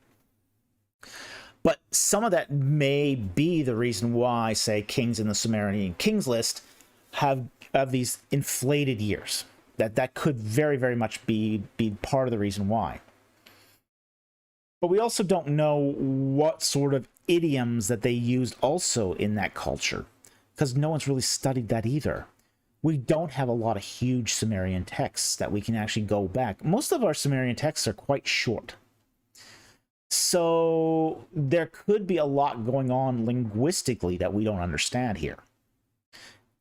But some of that may be the reason why, say, kings in the Sumerian kings list have these inflated years. That could very, very much be part of the reason why. But we also don't know what sort of idioms that they used also in that culture, because no one's really studied that either. We don't have a lot of huge Sumerian texts that we can actually go back. Most of our Sumerian texts are quite short. So there could be a lot going on linguistically that we don't understand here.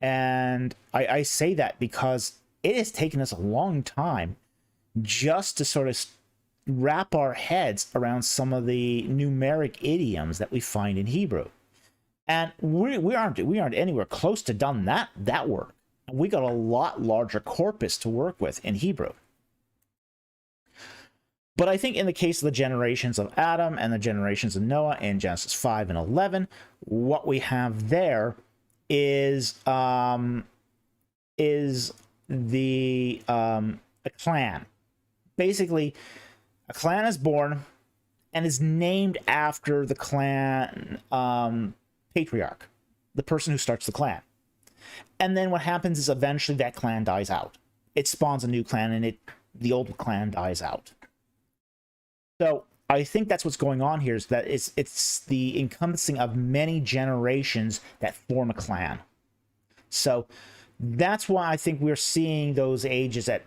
And I say that because it has taken us a long time just to sort of wrap our heads around some of the numeric idioms that we find in Hebrew. And we aren't anywhere close to done that work. We got a lot larger corpus to work with in Hebrew. But I think in the case of the generations of Adam and the generations of Noah in Genesis 5 and 11, what we have there is a clan. Basically, a clan is born and is named after the clan patriarch, the person who starts the clan. And then what happens is eventually that clan dies out. It spawns a new clan, and the old clan dies out. So I think that's what's going on here, is that it's the encompassing of many generations that form a clan. So that's why I think we're seeing those ages at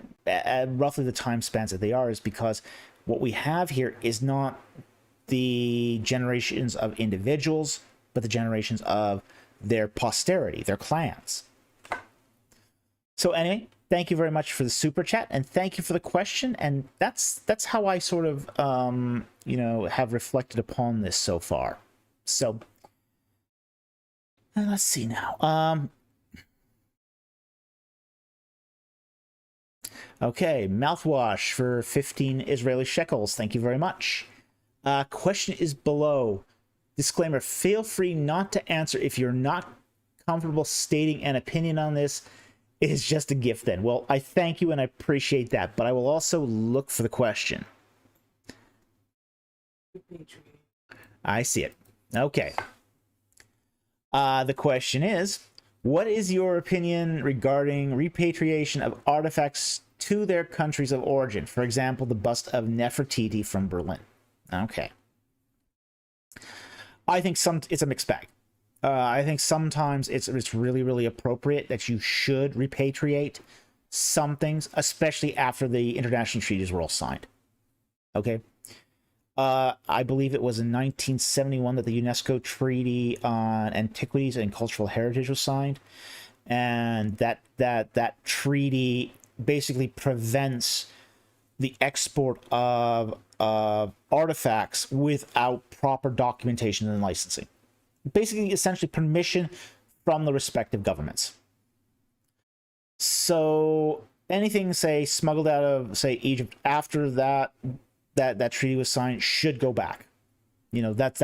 roughly the time spans that they are, is because what we have here is not the generations of individuals, but the generations of their posterity, their clans. So anyway, thank you very much for the super chat, and thank you for the question. And that's how I sort of have reflected upon this so far. So let's see now. Okay, mouthwash for 15 Israeli shekels. Thank you very much. Question is below. Disclaimer, feel free not to answer if you're not comfortable stating an opinion on this. It is just a gift then. Well, I thank you and I appreciate that, but I will also look for the question. I see it. Okay. The question is, what is your opinion regarding repatriation of artifacts to their countries of origin? For example, the bust of Nefertiti from Berlin. Okay. I think it's a mixed bag. I think sometimes it's really, really appropriate that you should repatriate some things, especially after the international treaties were all signed. Okay. I believe it was in 1971 that the UNESCO Treaty on Antiquities and Cultural Heritage was signed, and that treaty basically prevents the export of artifacts without proper documentation and licensing. Basically, essentially permission from the respective governments. So anything, say, smuggled out of, say, Egypt after that treaty was signed should go back. You know, that's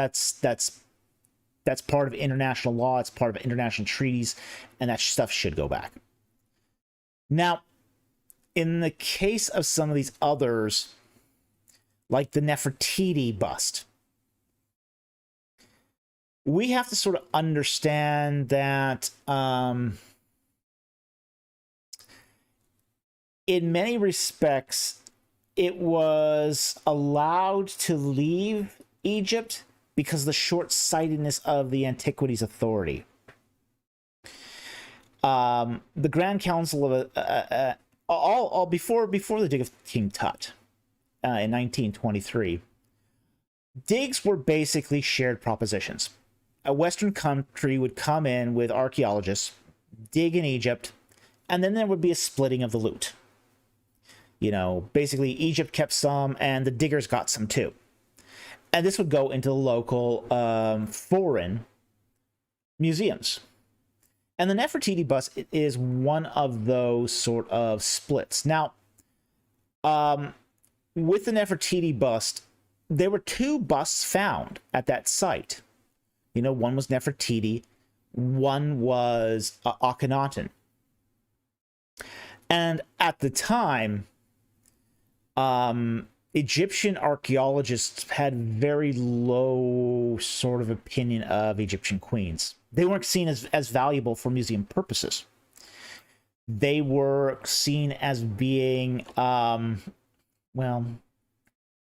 part of international law. It's part of international treaties, and that stuff should go back. Now, in the case of some of these others, like the Nefertiti bust, we have to sort of understand that in many respects, it was allowed to leave Egypt because of the short-sightedness of the Antiquities Authority. The Grand Council of all before the dig of King Tut in 1923, digs were basically shared propositions. A Western country would come in with archaeologists, dig in Egypt, and then there would be a splitting of the loot. You know, basically Egypt kept some and the diggers got some too. And this would go into local foreign museums. And the Nefertiti bust is one of those sort of splits. Now, with the Nefertiti bust, there were two busts found at that site. You know, one was Nefertiti, one was Akhenaten. And at the time, Egyptian archaeologists had very low sort of opinion of Egyptian queens. They weren't seen as valuable for museum purposes. They were seen as being, well,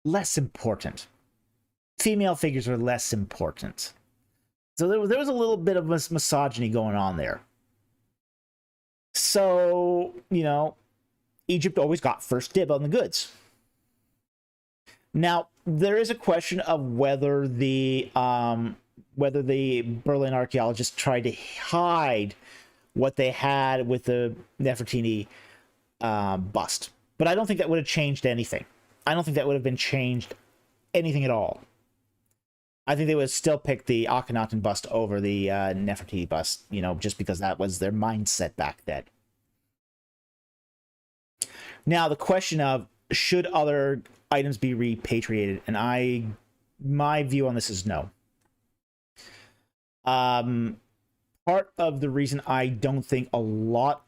less important. Female figures were less important. So there was a little bit of misogyny going on there. So, you know, Egypt always got first dib on the goods. Now, there is a question of whether the Berlin archaeologists tried to hide what they had with the Nefertiti bust. But I don't think that would have changed anything. I don't think that would have been changed anything at all. I think they would still pick the Akhenaten bust over the Nefertiti bust, you know, just because that was their mindset back then. Now, the question of should other items be repatriated, and my view on this is no. Part of the reason I don't think a lot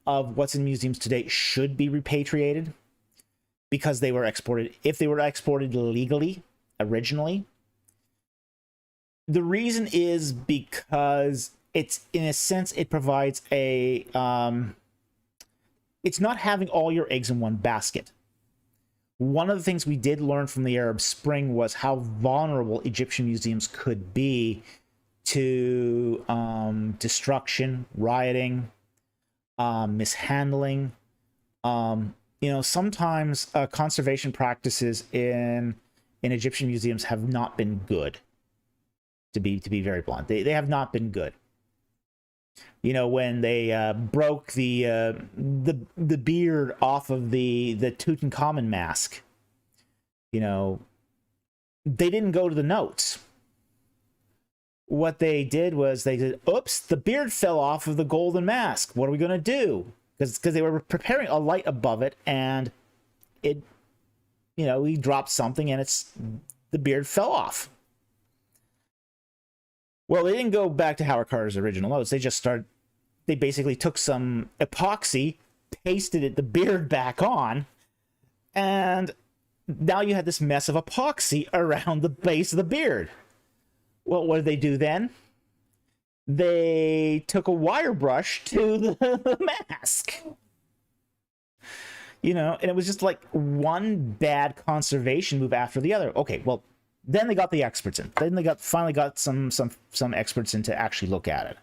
of what's in museums today should be repatriated, because they were exported, if they were exported legally originally. The reason is because it's, in a sense, it provides a it's not having all your eggs in one basket. One of the things we did learn from the Arab Spring was how vulnerable Egyptian museums could be to destruction, rioting, mishandling. You know, sometimes conservation practices in Egyptian museums have not been good. To be very blunt, they have not been good. You know, when they broke the beard off of the Tutankhamun mask, you know, they didn't go to the notes. What they did was they said, oops, the beard fell off of the golden mask. What are we going to do? Because they were preparing a light above it, and it, you know, we dropped something and the beard fell off. Well, they didn't go back to Howard Carter's original notes. They basically took some epoxy, pasted the beard back on, and now you had this mess of epoxy around the base of the beard. Well, what did they do then? They took a wire brush to the mask. You know, and it was just like one bad conservation move after the other. Okay, well, then they got the experts in. Then they finally got some experts in to actually look at it.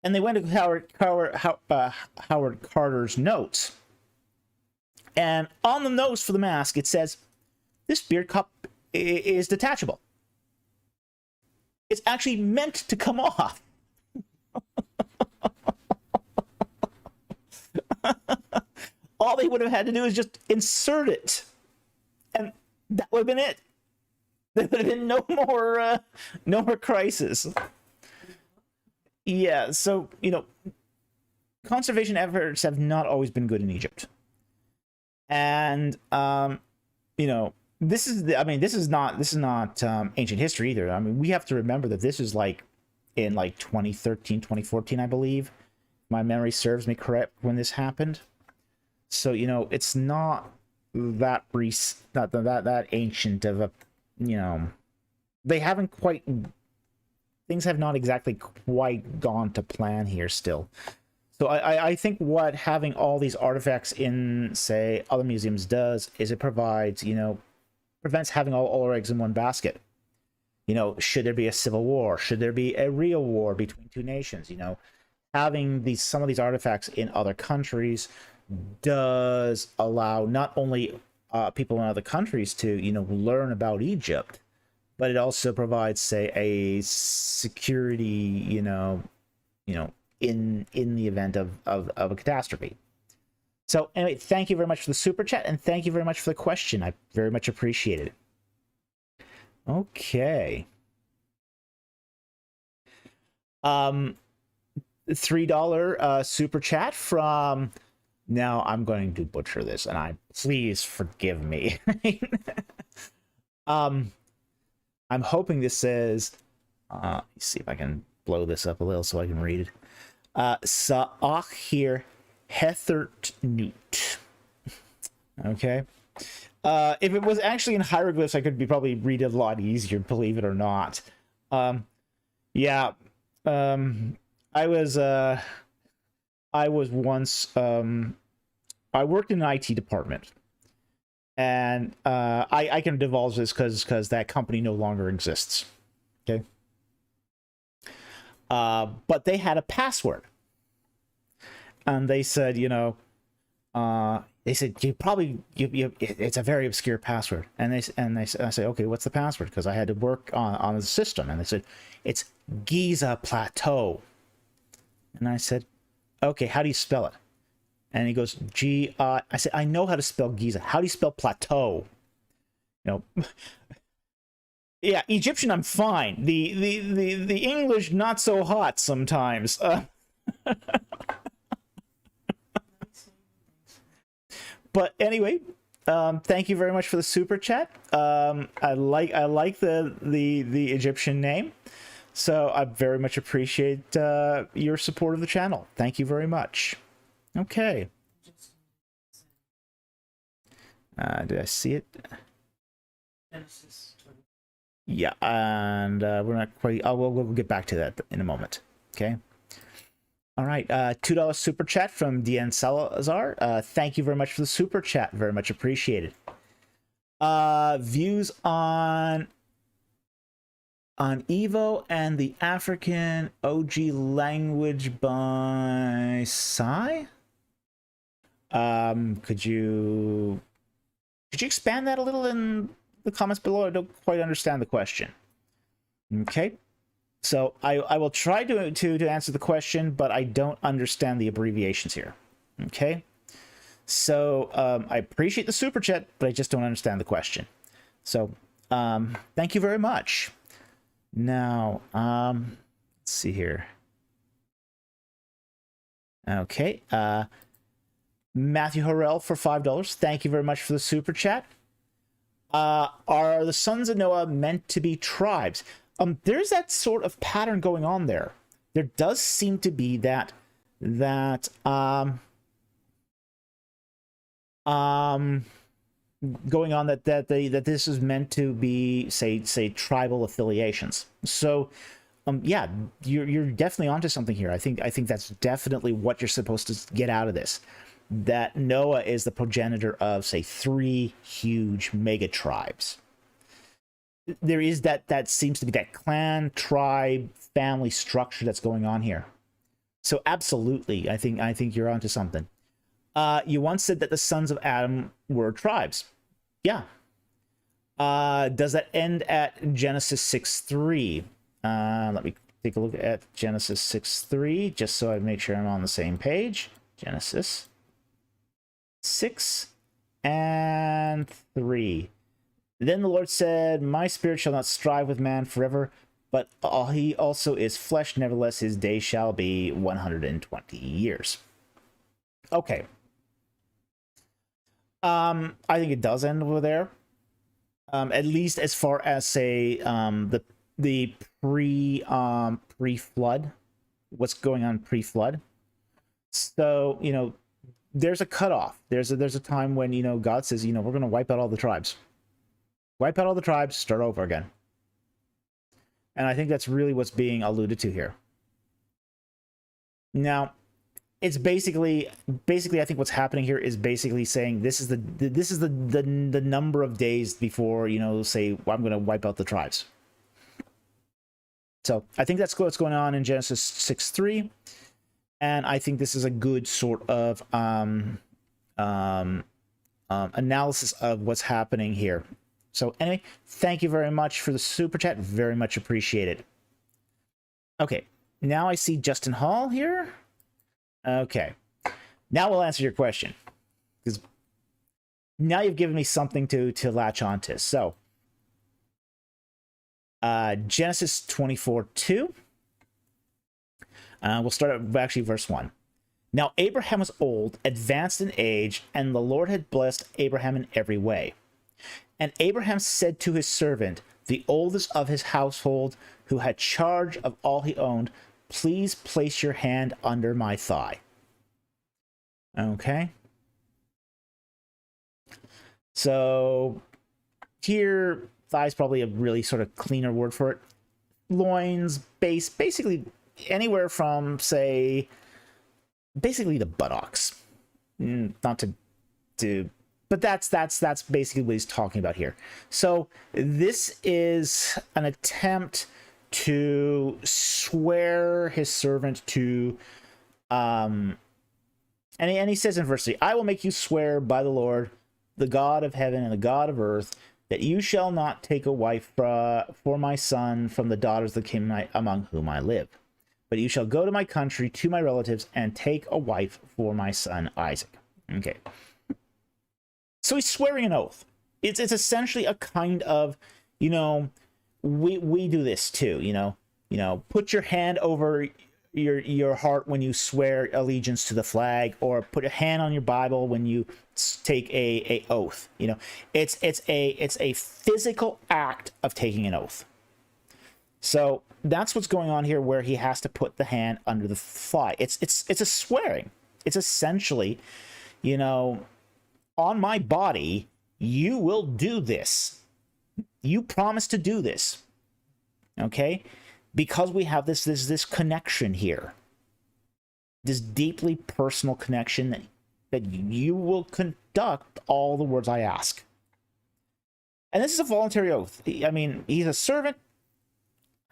And they went to Howard Carter's notes. And on the notes for the mask, it says, this beard cup is detachable. It's actually meant to come off. All they would have had to do is just insert it. And that would have been it. There would have been no more crisis. Yeah, so, you know, conservation efforts have not always been good in Egypt. And, you know, this is not ancient history either. I mean, we have to remember that this is like in like 2013, 2014, I believe. My memory serves me correct when this happened. So, you know, it's not that ancient of a, you know, things have not exactly quite gone to plan here still. So I think what having all these artifacts in, say, other museums does is it provides, you know, prevents having all our eggs in one basket. You know, should there be a civil war? Should there be a real war between two nations? You know, having some of these artifacts in other countries does allow not only people in other countries to, you know, learn about Egypt, but it also provides, say, a security, you know, in the event of a catastrophe. So anyway, thank you very much for the super chat, and thank you very much for the question. I very much appreciate it. Okay. $3 super chat from, now I'm going to butcher this, and please forgive me. I'm hoping this says, let's see if I can blow this up a little so I can read it. Saach here, Hethert Newt. Okay. If it was actually in hieroglyphs, I could probably read it a lot easier, believe it or not. Yeah. I was once, I worked in an IT department, and I can divulge this because that company no longer exists. Okay. But they had a password, and they said, you know, it's a very obscure password, and I said, okay, what's the password? Because I had to work on the system, and they said it's Giza Plateau, and I said, okay, how do you spell it? And he goes, I said, I know how to spell Giza. How do you spell plateau? You know. Yeah, Egyptian, I'm fine. The English, not so hot sometimes. But anyway, thank you very much for the super chat. I like the Egyptian name, so I very much appreciate your support of the channel. Thank you very much. Okay. Did I see it? Yeah, and we're not quite. We'll get back to that in a moment. Okay. All right. $2 super chat from DN Salazar. Thank you very much for the super chat. Very much appreciated. Views on Evo and the African OG language by Sai. Could you expand that a little in the comments below? I don't quite understand the question. Okay, so I will try to answer the question, but I don't understand the abbreviations here. Okay, so I appreciate the super chat, but I just don't understand the question. So thank you very much. Now let's see here. Okay, Matthew Harrell for $5. Thank you very much for the super chat. Are the sons of Noah meant to be tribes? There's that sort of pattern going on there. There does seem to be that going on that this is meant to be say tribal affiliations. So yeah, you're definitely onto something here. I think that's definitely what you're supposed to get out of this. That Noah is the progenitor of, say, 3 huge mega tribes. There is that seems to be that clan, tribe, family structure that's going on here. So absolutely, I think you're onto something. You once said that the sons of Adam were tribes. Yeah. Does that end at Genesis 6:3? Let me take a look at Genesis 6:3, just so I make sure I'm on the same page. Genesis 6 and 3. Then the Lord said, my spirit shall not strive with man forever, but he also is flesh. Nevertheless, his days shall be 120 years. Okay. I think it does end over there. At least as far as, say, the pre-flood, what's going on pre-flood. So, you know, there's a cutoff. There's a time when, you know, God says, you know, we're going to wipe out all the tribes. Wipe out all the tribes, start over again. And I think that's really what's being alluded to here. Now, it's basically I think what's happening here is basically saying this is the number of days before, you know, say, well, I'm going to wipe out the tribes. So I think that's what's going on in Genesis 6:3. And I think this is a good sort of analysis of what's happening here. So anyway, thank you very much for the super chat. Very much appreciated. Okay, now I see Justin Hall here. Okay, now we'll answer your question, because now you've given me something to latch onto. So Genesis 24:2. We'll start at actually verse 1. Now Abraham was old, advanced in age, and the Lord had blessed Abraham in every way. And Abraham said to his servant, the oldest of his household, who had charge of all he owned, please place your hand under my thigh. Okay. So here, thigh is probably a really sort of cleaner word for it. Loins, base, basically anywhere from, say, basically the buttocks. Not to but that's basically what he's talking about here. So this is an attempt to swear his servant to and he says in verse 3, I will make you swear by the Lord, the God of heaven and the God of earth, that you shall not take a wife for my son from the daughters of the king among whom I live, but you shall go to my country, to my relatives, and take a wife for my son Isaac. Okay. So he's swearing an oath. It's essentially a kind of, you know, we do this too, you know, put your hand over your heart when you swear allegiance to the flag, or put a hand on your Bible when you take a oath. You know, it's a physical act of taking an oath. So that's what's going on here, where he has to put the hand under the thigh. It's a swearing. It's essentially, you know, on my body, you will do this. You promise to do this. Okay? Because we have this connection here. This deeply personal connection that you will conduct all the words I ask. And this is a voluntary oath. I mean, he's a servant.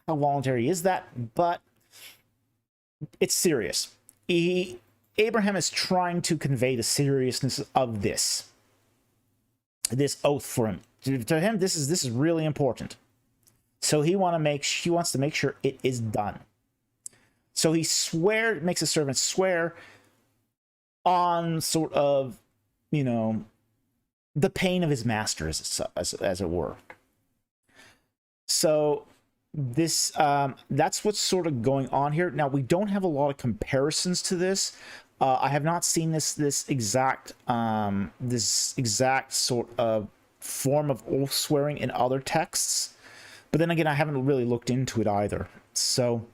How voluntary is that? But it's serious. Abraham is trying to convey the seriousness of this oath for him. To him, this is really important. So he wants to make sure it is done. So he makes his servant swear on sort of, you know, the pain of his master, as it were. So this that's what's sort of going on here. Now, we don't have a lot of comparisons to this. I have not seen this exact sort of form of oath swearing in other texts. But then again, I haven't really looked into it either. So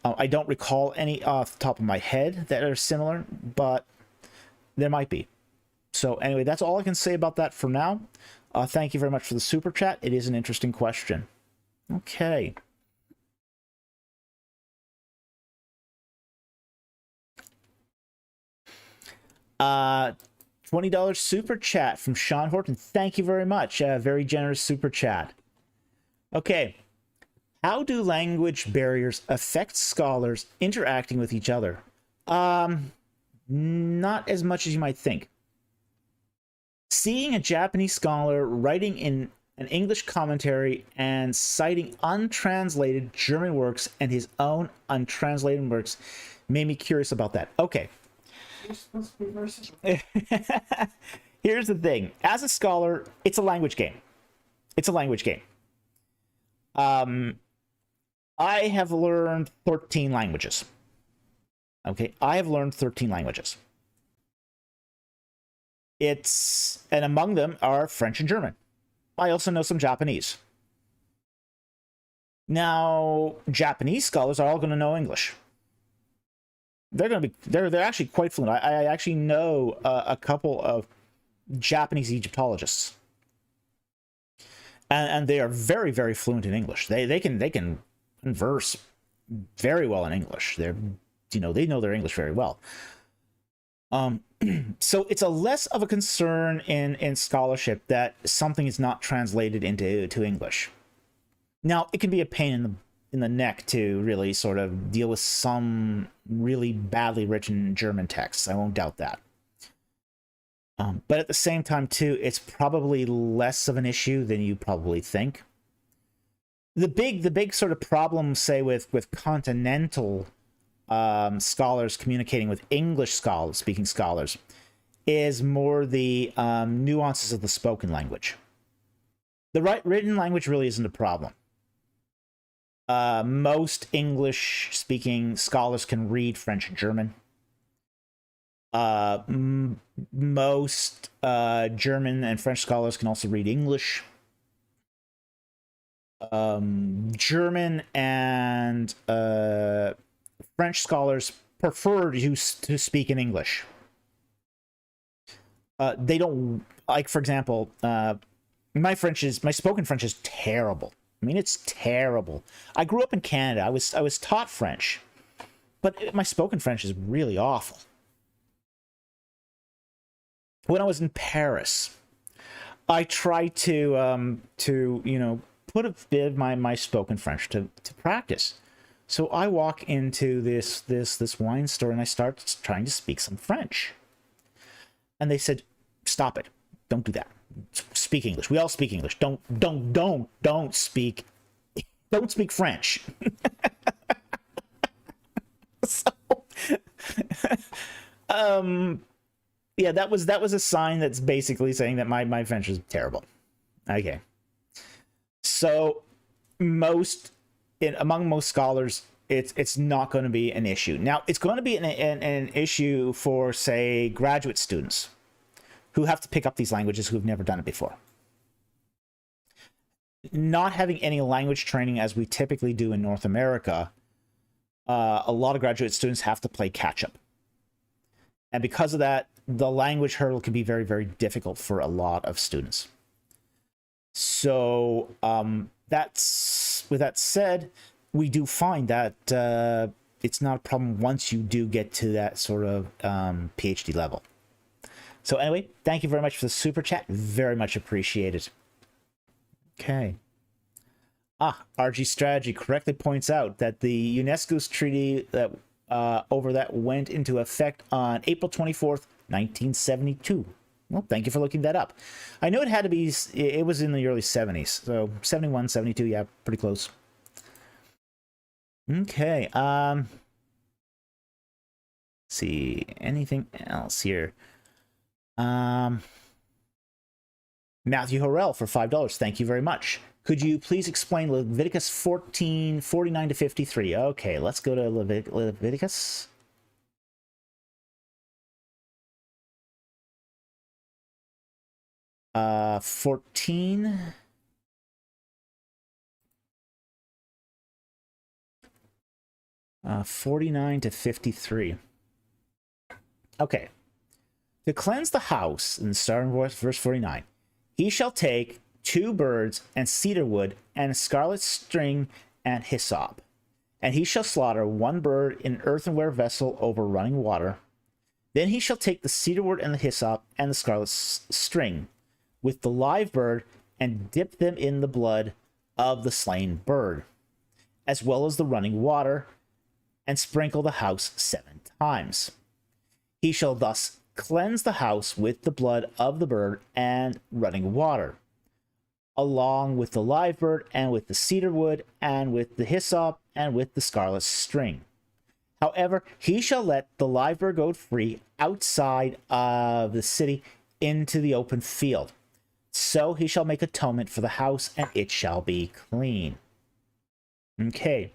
I don't recall any off the top of my head that are similar, but there might be. So anyway, that's all I can say about that for now. Thank you very much for the super chat. It is an interesting question. Okay. $20 super chat from Sean Horton. Thank you very much. Very generous super chat. Okay. How do language barriers affect scholars interacting with each other? Not as much as you might think. Seeing a Japanese scholar writing in an English commentary and citing untranslated German works and his own untranslated works made me curious about that. Okay. You're supposed to be versatile. Here's the thing. As a scholar, it's a language game. It's a language game. I have learned 13 languages. Okay, I have learned 13 languages. And among them are French and German. I also know some Japanese. Now, Japanese scholars are all going to know English. They're actually quite fluent. I actually know a couple of Japanese Egyptologists, and they are very, very fluent in English. They can converse very well in English. They know their English very well. So it's a less of a concern in scholarship that something is not translated into English. Now, it can be a pain in the neck to really sort of deal with some really badly written German texts. I won't doubt that. But at the same time, too, it's probably less of an issue than you probably think. The big sort of problem, say, with continental scholars communicating with English speaking scholars is more the nuances of the spoken language. The written language really isn't a problem. Most English-speaking scholars can read French and German. Most German and French scholars can also read English. German and French scholars prefer to speak in English. They don't, like, for example, my spoken French is terrible. I mean, it's terrible. I grew up in Canada. I was taught French, but my spoken French is really awful. When I was in Paris, I tried to put a bit of my spoken French to practice. So I walk into this wine store and I start trying to speak some French, and they said, "Stop it! Don't do that. Speak English. We all speak English. Don't speak French." So, yeah, that was a sign that's basically saying that my French is terrible. Okay. So among most scholars, it's not going to be an issue. Now, it's going to be an issue for, say, graduate students who have to pick up these languages who've never done it before. Not having any language training as we typically do in North America, a lot of graduate students have to play catch-up. And because of that, the language hurdle can be very, very difficult for a lot of students. So with that said, we do find that it's not a problem once you do get to that sort of PhD level. So anyway, thank you very much for the super chat. Very much appreciated. Okay. RG Strategy correctly points out that the UNESCO's treaty that that went into effect on April 24th, 1972. Well, thank you for looking that up. I know it was in the early 70s. So 71, 72, yeah, pretty close. Okay. See, anything else here? Matthew Horrell for $5. Thank you very much. Could you please explain Leviticus 14:49 to 53? Okay, let's go to Leviticus. 14. Uh, 49 to 53. Okay. To cleanse the house, in starting verse 49, he shall take 2 birds and cedar wood and a scarlet string and hyssop. And he shall slaughter 1 bird in an earthenware vessel over running water. Then he shall take the cedar wood and the hyssop and the scarlet string with the live bird and dip them in the blood of the slain bird, as well as the running water, and sprinkle the house 7 times. He shall thus cleanse the house with the blood of the bird and running water, along with the live bird and with the cedar wood and with the hyssop and with the scarlet string. However, he shall let the live bird go free outside of the city into the open field. So he shall make atonement for the house, and it shall be clean. Okay.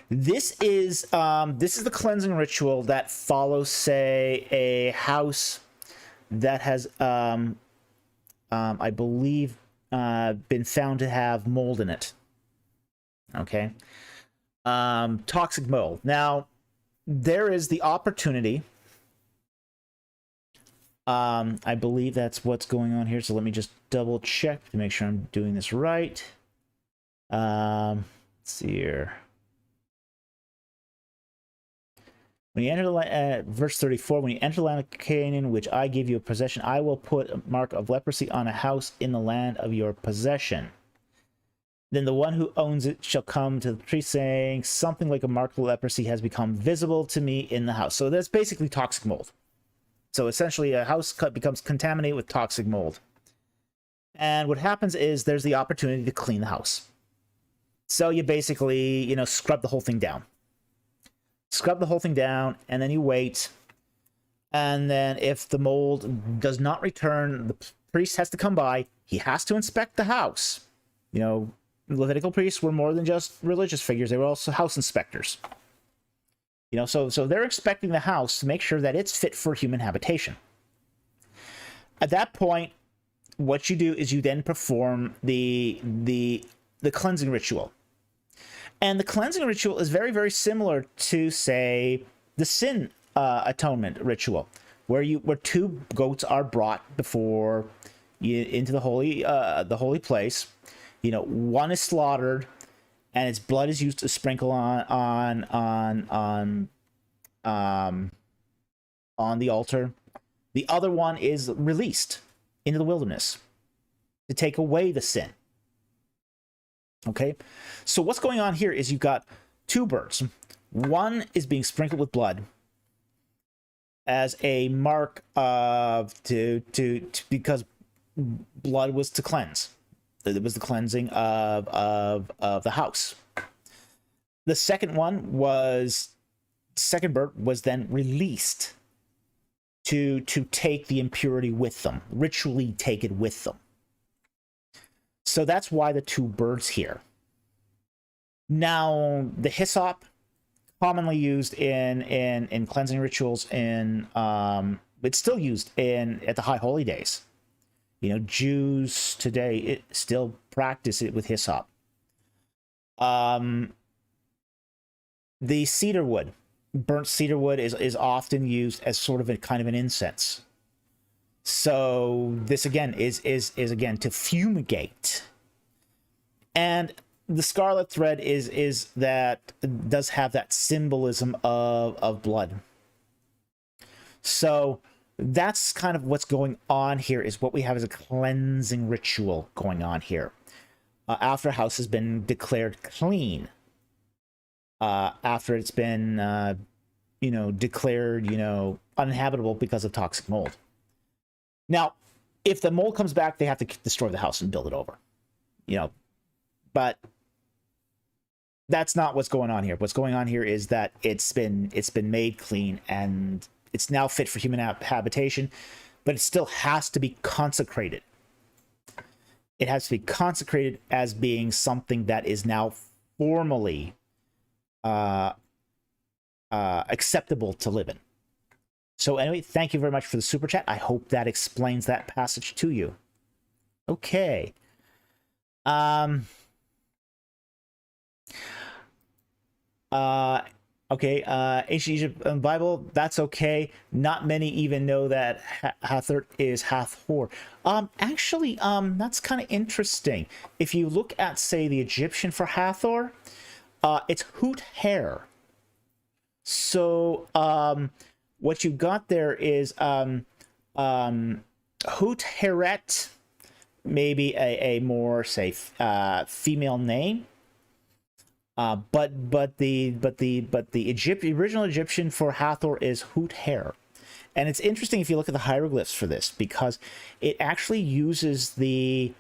This is the cleansing ritual that follows, say, a house that has, I believe, been found to have mold in it. Okay. Toxic mold. Now, there is the opportunity. I believe that's what's going on here. So let me just double check to make sure I'm doing this right. Let's see here. When you enter the land, verse 34, when you enter the land of Canaan, which I give you a possession, I will put a mark of leprosy on a house in the land of your possession. Then the one who owns it shall come to the priest, saying, something like a mark of leprosy has become visible to me in the house. So that's basically toxic mold. So essentially a house becomes contaminated with toxic mold. And what happens is there's the opportunity to clean the house. So you basically, scrub the whole thing down. Scrub the whole thing down, and then you wait. And then if the mold does not return, the priest has to come by. He has to inspect the house. Levitical priests were more than just religious figures. They were also house inspectors. So they're inspecting the house to make sure that it's fit for human habitation. At that point, what you do is you then perform the cleansing ritual. And the cleansing ritual is very, very similar to, say, the sin atonement ritual, where 2 goats are brought before you into the holy place. One is slaughtered, and its blood is used to sprinkle on the altar. The other one is released into the wilderness to take away the sin. Okay, so what's going on here is you've got 2 birds. One is being sprinkled with blood as a mark of because blood was to cleanse. It was the cleansing of the house. The second bird was then released to take the impurity with them, ritually take it with them. So that's why the 2 birds here. Now, the hyssop, commonly used in cleansing rituals, it's still used at the high holy days. Jews today still practice it with hyssop. The cedar wood, burnt cedar wood, is often used as sort of a kind of an incense. So this again is again to fumigate. And the scarlet thread is that does have that symbolism of blood. So that's kind of what's going on here, is what we have as a cleansing ritual going on here. After a house has been declared clean, after it's been declared uninhabitable because of toxic mold. Now, if the mold comes back, they have to destroy the house and build it over. But that's not what's going on here. What's going on here is that it's been made clean and it's now fit for human habitation, but it still has to be consecrated. It has to be consecrated as being something that is now formally acceptable to live in. So anyway, thank you very much for the super chat. I hope that explains that passage to you. Okay. Okay, ancient Egypt Bible, that's okay. Not many even know that Hathor is Hathor. Actually, that's kind of interesting. If you look at, say, the Egyptian for Hathor, it's Hoot Hair. So, what you got there is Hoot Heret, maybe a more, say, female name. But the original Egyptian for Hathor is Hoot Hair, and it's interesting if you look at the hieroglyphs for this, because it actually uses the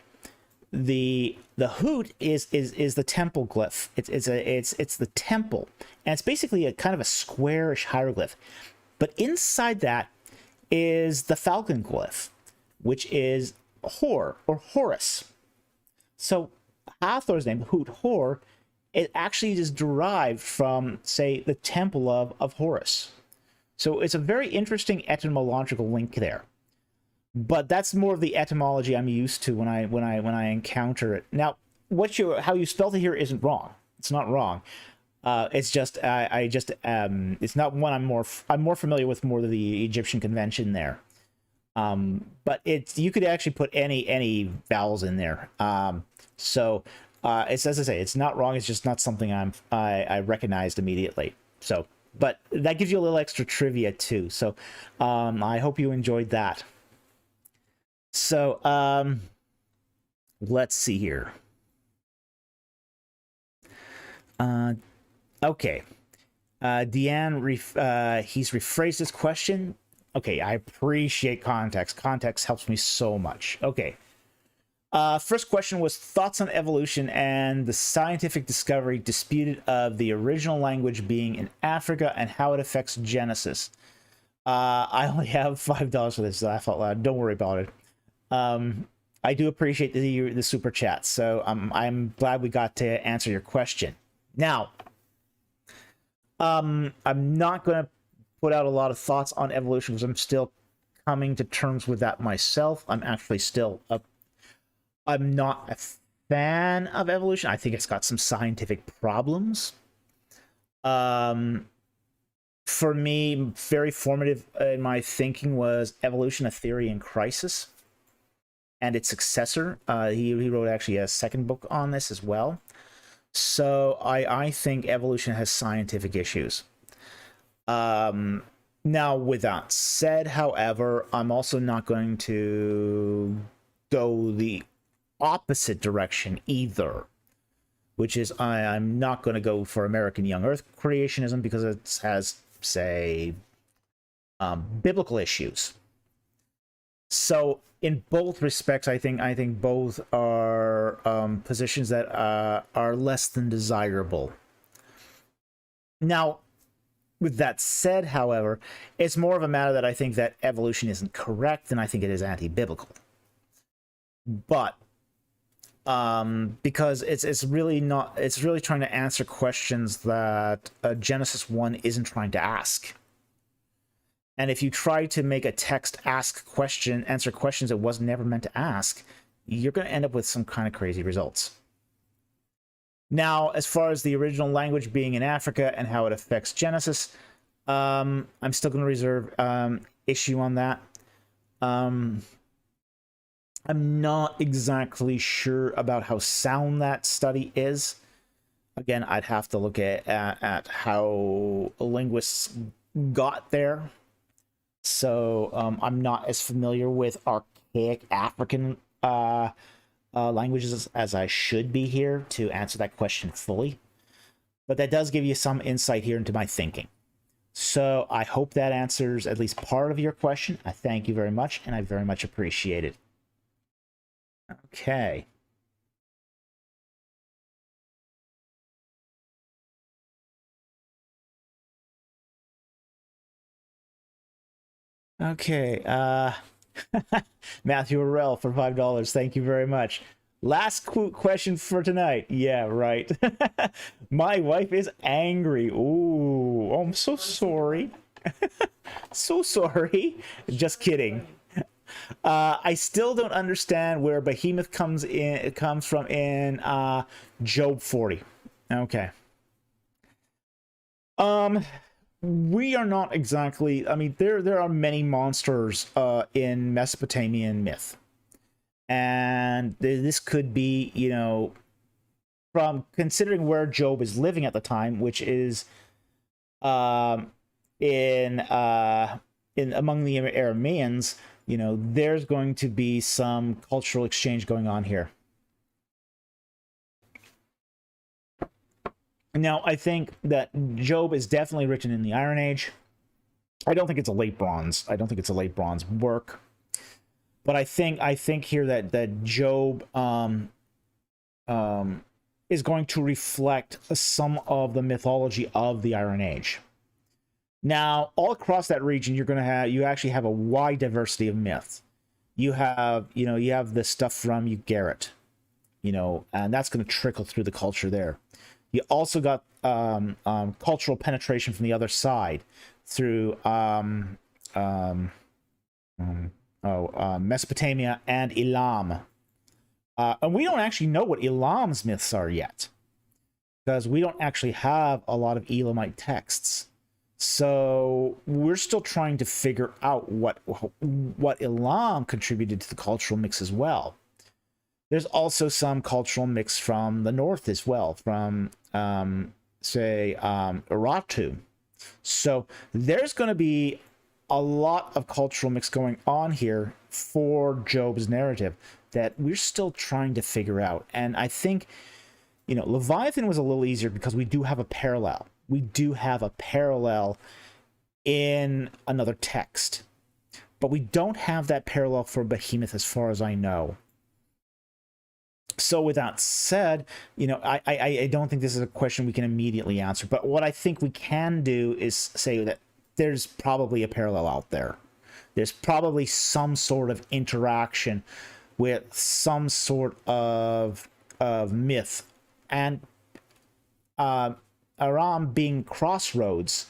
hoot is the temple glyph. It's the temple, and it's basically a kind of a squarish hieroglyph, but inside that is the falcon glyph, which is Hor or Horus. So Hathor's name, Hoot Hor, it actually is derived from, say, the temple of Horus. So it's a very interesting etymological link there. But that's more of the etymology I'm used to when I encounter it. Now, how you spelled it here isn't wrong. It's not wrong. It's just it's not one I'm more familiar with, more of the Egyptian convention there. But you could actually put any vowels in there. It's, as I say, it's not wrong. It's just not something I recognized immediately. So, but that gives you a little extra trivia too. So, I hope you enjoyed that. So, let's see here. Okay. Deanne, he's rephrased his question. Okay, I appreciate context. Context helps me so much. Okay. First question was thoughts on evolution and the scientific discovery disputed of the original language being in Africa and how it affects Genesis. I only have $5 for this, so laugh out loud. Don't worry about it. I do appreciate the super chat, so I'm glad we got to answer your question. Now, I'm not going to put out a lot of thoughts on evolution because I'm still coming to terms with that myself. I'm actually still I'm not a fan of evolution. I think it's got some scientific problems. For me, very formative in my thinking was Evolution: A Theory in Crisis and its successor. He wrote actually a second book on this as well. So I think evolution has scientific issues. Now, with that said, however, I'm also not going to go the opposite direction either, which is I'm not going to go for American young earth creationism because it has, say, biblical issues. So in both respects, I think both are positions that are less than desirable. Now, with that said, however, it's more of a matter that I think that evolution isn't correct and I think it is anti-biblical. But because it's really trying to answer questions that Genesis 1 isn't trying to ask. And if you try to make a text answer questions it was never meant to ask, you're going to end up with some kind of crazy results. Now, as far as the original language being in Africa and how it affects Genesis, I'm still going to reserve issue on that. I'm not exactly sure about how sound that study is. Again, I'd have to look at how linguists got there. So I'm not as familiar with archaic African languages as I should be here to answer that question fully. But that does give you some insight here into my thinking. So I hope that answers at least part of your question. I thank you very much, and I very much appreciate it. Okay. Okay. Matthew Arrell for $5. Thank you very much. Last question for tonight. Yeah, right. My wife is angry. Ooh, I'm so sorry. So sorry. Just kidding. I still don't understand where Behemoth comes from in Job 40. Okay. We are not exactly, I mean, there are many monsters in Mesopotamian myth. And this could be, you know, from considering where Job is living at the time, which is in among the Arameans, you know, there's going to be some cultural exchange going on here. Now, I think that Job is definitely written in the Iron Age. I don't think it's a late bronze. I don't think it's a late bronze work. But I think here that Job is going to reflect some of the mythology of the Iron Age. Now, all across that region, you actually have a wide diversity of myths. You have the stuff from Ugarit, you know, and that's going to trickle through the culture there. You also got cultural penetration from the other side through Mesopotamia and Elam. And we don't actually know what Elam's myths are yet, because we don't actually have a lot of Elamite texts. So we're still trying to figure out what Elam contributed to the cultural mix as well. There's also some cultural mix from the north as well, from Urartu. So there's going to be a lot of cultural mix going on here for Job's narrative that we're still trying to figure out. And I think, you know, Leviathan was a little easier because we do have a parallel. We do have a parallel in another text, but we don't have that parallel for Behemoth as far as I know. So with that said, you know, I don't think this is a question we can immediately answer, but what I think we can do is say that there's probably a parallel out there. There's probably some sort of interaction with some sort of myth, and Aram being crossroads,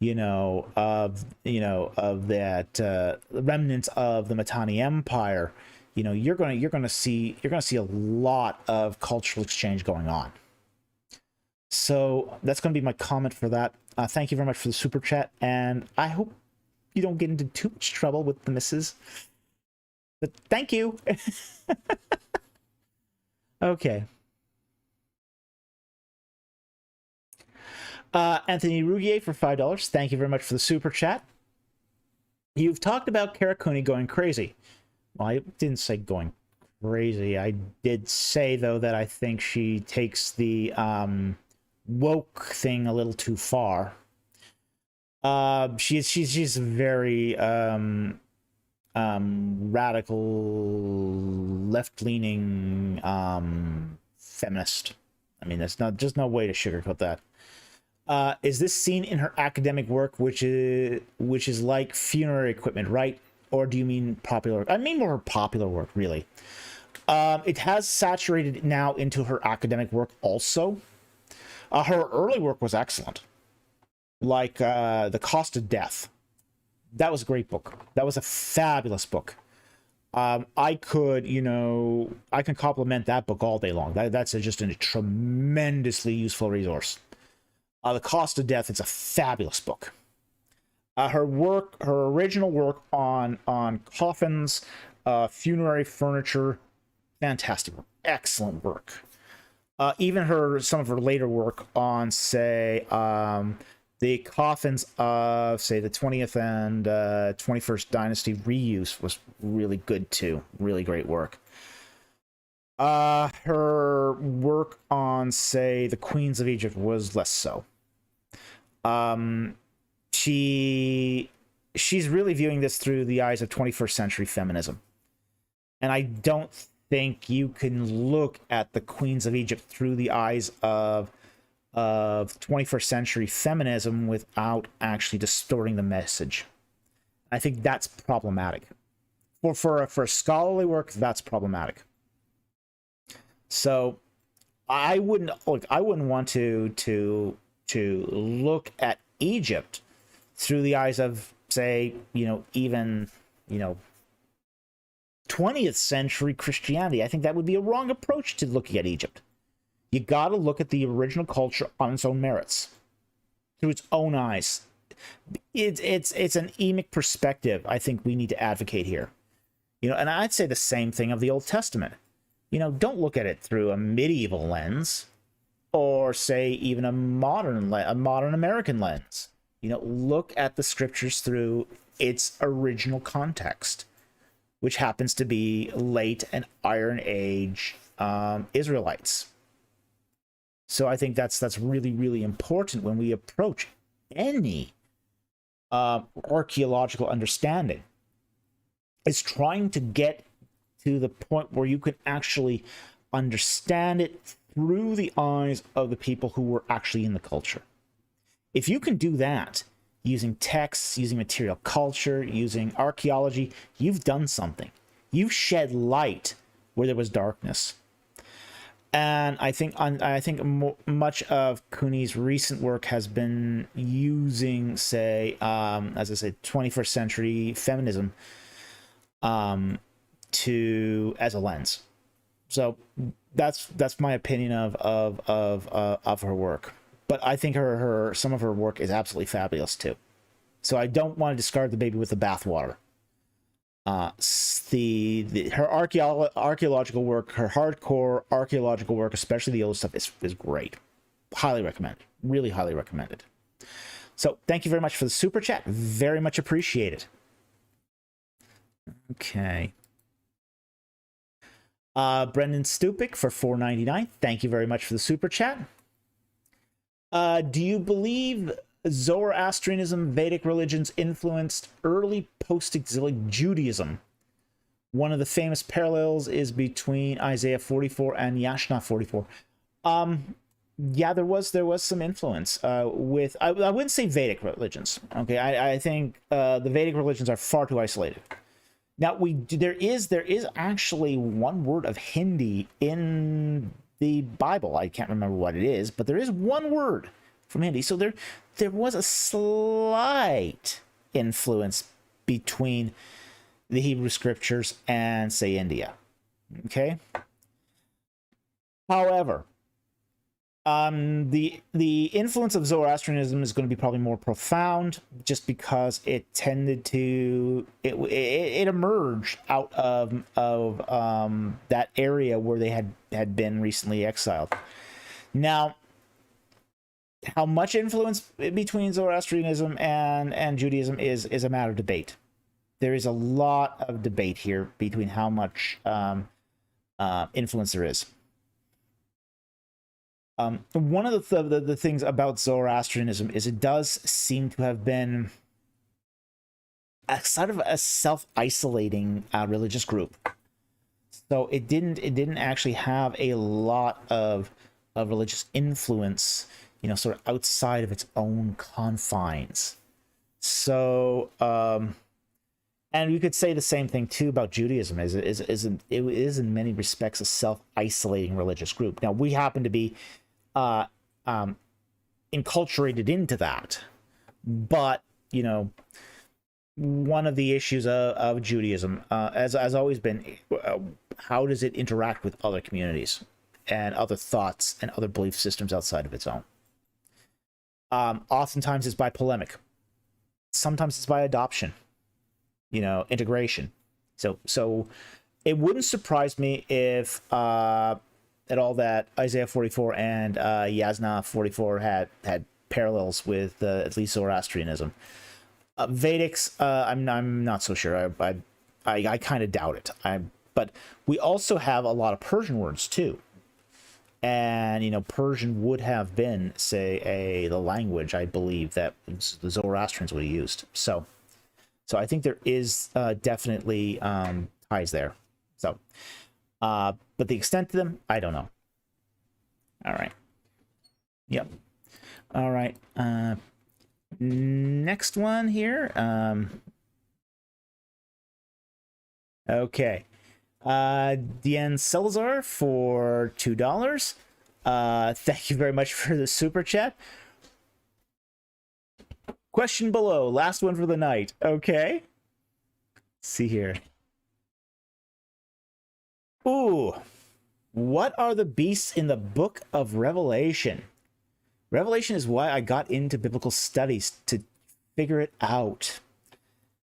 of that remnants of the Mitanni Empire. You know, you're gonna see a lot of cultural exchange going on. So that's gonna be my comment for that. Thank you very much for the super chat, and I hope you don't get into too much trouble with the misses. But thank you. Okay. Anthony Rougier for $5. Thank you very much for the super chat. You've talked about Cooney going crazy. Well, I didn't say going crazy. I did say, though, that I think she takes the woke thing a little too far. She's very radical, left-leaning feminist. I mean, there's just no way to sugarcoat that. Is this seen in her academic work, which is like funerary equipment, right? Or do you mean popular work? I mean more popular work, really. It has saturated now into her academic work also. Her early work was excellent. Like The Cost of Death. That was a great book. That was a fabulous book. I can compliment that book all day long. That's just a tremendously useful resource. The Cost of Death, it's a fabulous book. Her original work on coffins, funerary furniture, fantastic work, excellent work. Even some of her later work on, say, the coffins of, say, the 20th and 21st Dynasty reuse was really good too. Really great work. Her work on, say, the Queens of Egypt was less so. She's really viewing this through the eyes of 21st century feminism. And I don't think you can look at the Queens of Egypt through the eyes of 21st century feminism without actually distorting the message. I think that's problematic. For scholarly work, that's problematic. So I wouldn't want to look at Egypt through the eyes of say, even, 20th century Christianity. I think that would be a wrong approach to looking at Egypt. You got to look at the original culture on its own merits, through its own eyes. It's an emic perspective I think we need to advocate here. And I'd say the same thing of the Old Testament. Don't look at it through a medieval lens, or say even a modern American lens. Look at the scriptures through its original context, which happens to be late and Iron Age Israelites. So I think that's really, really important when we approach any archaeological understanding. It's trying to get to the point where you can actually understand it through the eyes of the people who were actually in the culture. If you can do that using texts, using material culture, using archaeology, you've done something. You've shed light where there was darkness. And I think much of Cooney's recent work has been using, say, as I said, 21st century feminism as a lens. So that's my opinion of her work. But I think some of her work is absolutely fabulous too. So I don't want to discard the baby with the bathwater. Her archaeological work, her hardcore archaeological work, especially the old stuff, is great. Highly recommended. Really highly recommended. So thank you very much for the super chat. Very much appreciated. Okay. Brendan Stupik for $4.99. Thank you very much for the super chat. Do you believe Zoroastrianism, Vedic religions influenced early post-exilic Judaism? One of the famous parallels is between Isaiah 44 and Yashna 44. Yeah, there was some influence with, I wouldn't say Vedic religions. Okay, I think the Vedic religions are far too isolated. Now there is actually one word of Hindi in the Bible. I can't remember what it is, but there is one word from Hindi. So there was a slight influence between the Hebrew scriptures and, say, India. Okay. However, the influence of Zoroastrianism is going to be probably more profound, just because it tended to it emerged out of that area where they had been recently exiled. Now, how much influence between Zoroastrianism and Judaism is a matter of debate. There is a lot of debate here between how much influence there is. One of the things about Zoroastrianism is it does seem to have been a sort of a self-isolating religious group. So it didn't actually have a lot of religious influence, sort of outside of its own confines. So, and you could say the same thing too about Judaism. It is in many respects a self-isolating religious group. Now, we happen to be enculturated into that, but one of the issues of Judaism has always been, how does it interact with other communities and other thoughts and other belief systems outside of its own? Oftentimes it's by polemic. Sometimes it's by adoption, integration. So it wouldn't surprise me if at all that Isaiah 44 and Yasna 44 had parallels with at least Zoroastrianism. Vedics, I'm not so sure. I kind of doubt it. But we also have a lot of Persian words too. And, Persian would have been, say, the language, I believe, that the Zoroastrians would have used. So I think there is definitely ties there. So, but the extent to them, I don't know. All right. Yep. All right. Next one here. Okay. Dien Salazar for $2. Thank you very much for the super chat. Question below, last one for the night. Okay. Let's see here. Ooh. What are the beasts in the book of Revelation? Revelation is why I got into biblical studies, to figure it out.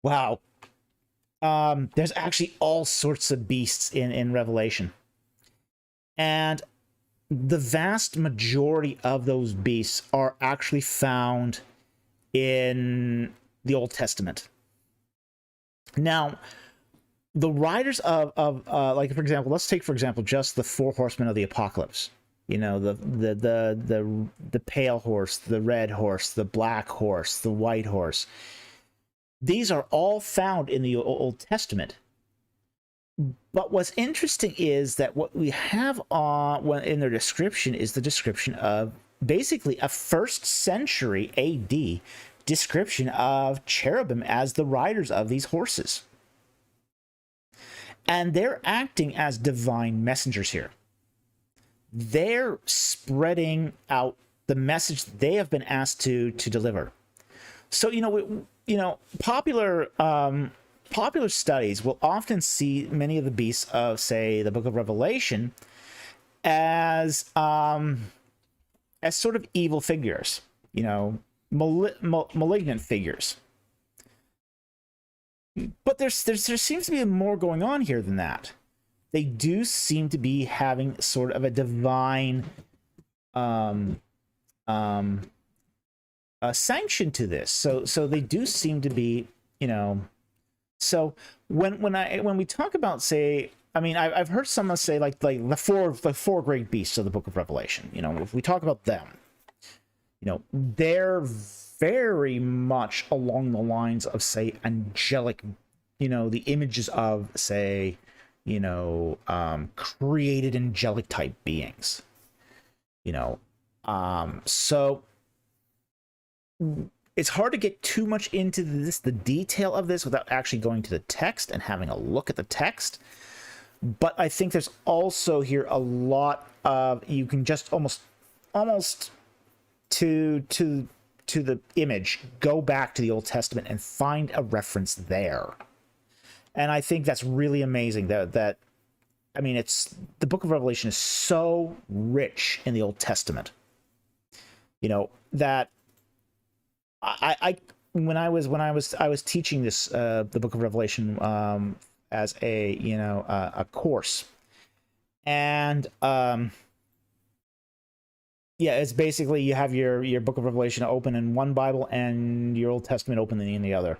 Wow. There's actually all sorts of beasts in Revelation. And the vast majority of those beasts are actually found in the Old Testament. Now, the riders of like, for example, let's take, for example, just the four horsemen of the apocalypse. You know, the pale horse, the red horse, the black horse, the white horse. These are all found in the Old Testament. But what's interesting is that what we have in their description is the description of basically a 1st century AD description of cherubim as the riders of these horses. And they're acting as divine messengers here. They're spreading out the message they have been asked to deliver. So, popular studies will often see many of the beasts of, say, the Book of Revelation as sort of evil figures, malignant figures. But there seems to be more going on here than that. They do seem to be having sort of a divine sanction to this. So they do seem to be, So when we talk about, say, I mean, I've heard someone say like the four great beasts of the Book of Revelation. If we talk about them, they're very much along the lines of, say, angelic, the images of, say, created angelic type beings. So it's hard to get too much into the detail of this without actually going to the text and having a look at the text. But I think there's also here a lot of, you can just almost to the image, go back to the Old Testament and find a reference there. And I think that's really amazing that I mean, it's, the Book of Revelation is so rich in the Old Testament, that when I was teaching this the Book of Revelation as a course, and it's basically you have your Book of Revelation open in one Bible and your Old Testament open in the other.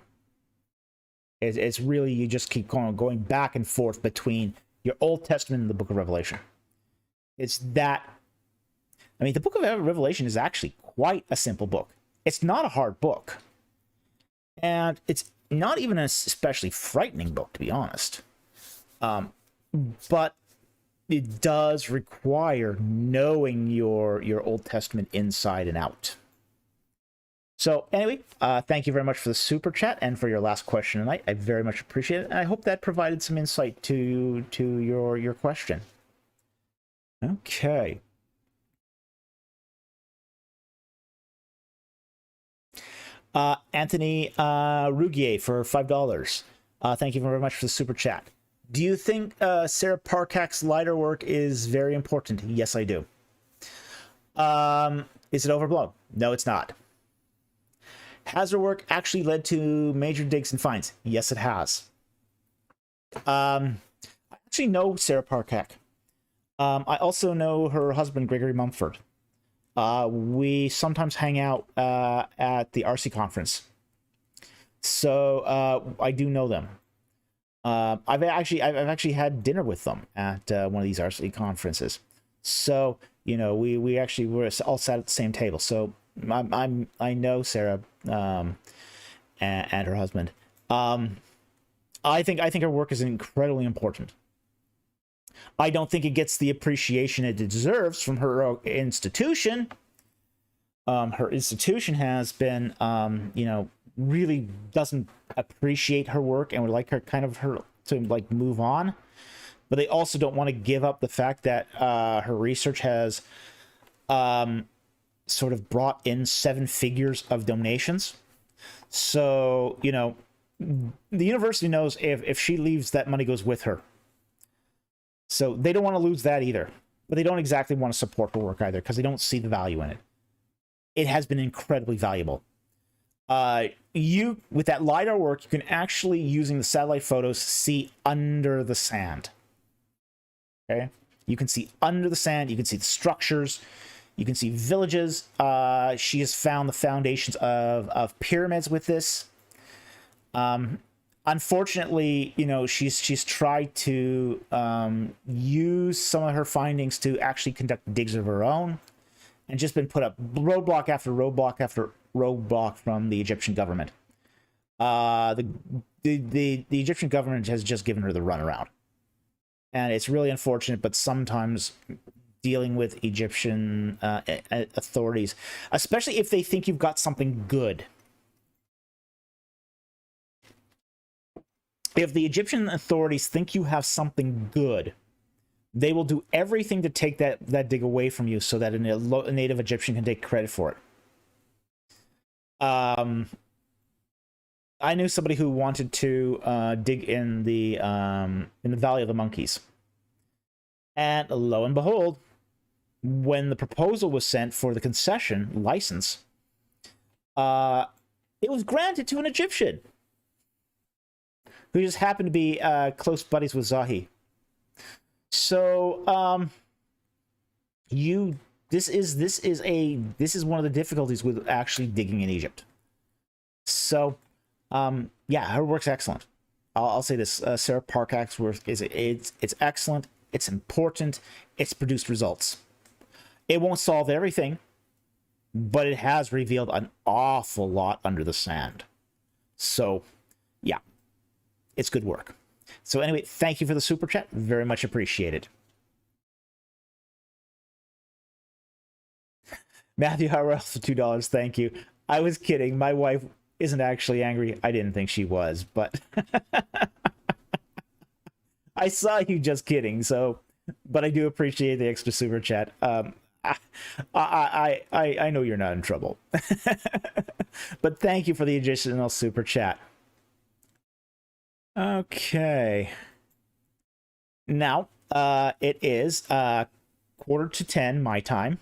It's really, you just keep going back and forth between your Old Testament and the Book of Revelation. It's that, I mean, the Book of Revelation is actually quite a simple book. It's not a hard book. And it's not even an especially frightening book, to be honest. But it does require knowing your Old Testament inside and out. So anyway, thank you very much for the super chat and for your last question tonight. I very much appreciate it. And I hope that provided some insight to your question. Okay. Anthony Rugier for $5. Thank you very much for the super chat. Do you think Sarah Parcak's lighter work is very important? Yes, I do. Is it overblown? No, it's not. Has her work actually led to major digs and finds? Yes, it has. I actually know Sarah Parcak. I also know her husband, Gregory Mumford. We sometimes hang out at the RC conference. So I do know them. I've actually had dinner with them at one of these RC conferences. So, we actually were all sat at the same table. So I know Sarah and her husband. I think her work is incredibly important. I don't think it gets the appreciation it deserves from her institution. Her institution has been, really doesn't appreciate her work and would like her to move on. But they also don't want to give up the fact that her research has sort of brought in 7 figures of donations. So, you know, the university knows if she leaves, that money goes with her. So they don't want to lose that either. But they don't exactly want to support her work either because they don't see the value in it. It has been incredibly valuable. With that LiDAR work, you can actually, using the satellite photos, see under the sand. Okay? You can see under the sand. You can see the structures. You can see villages. She has found the foundations of pyramids with this. Unfortunately, you know, she's tried to use some of her findings to actually conduct digs of her own, and just been put up roadblock after roadblock after roadblock from the Egyptian government. The Egyptian government has just given her the runaround, and it's really unfortunate. But sometimes dealing with Egyptian authorities, especially if they think you've got something good. If the Egyptian authorities think you have something good, they will do everything to take that dig away from you so that a native Egyptian can take credit for it. I knew somebody who wanted to dig in the Valley of the Monkeys. And lo and behold, when the proposal was sent for the concession license, it was granted to an Egyptian who just happened to be close buddies with Zahi. So this is one of the difficulties with actually digging in Egypt. So yeah, her work's excellent. I'll say this: Sarah Parcak's work it's excellent. It's important. It's produced results. It won't solve everything, but it has revealed an awful lot under the sand. So yeah, it's good work. So anyway, thank you for the super chat. Very much appreciated. Matthew Howell for $2. Thank you. I was kidding. My wife isn't actually angry. I didn't think she was, but I saw you just kidding. So, but I do appreciate the extra super chat. I know you're not in trouble, but thank you for the additional super chat. Okay. Now, it is 9:45 my time.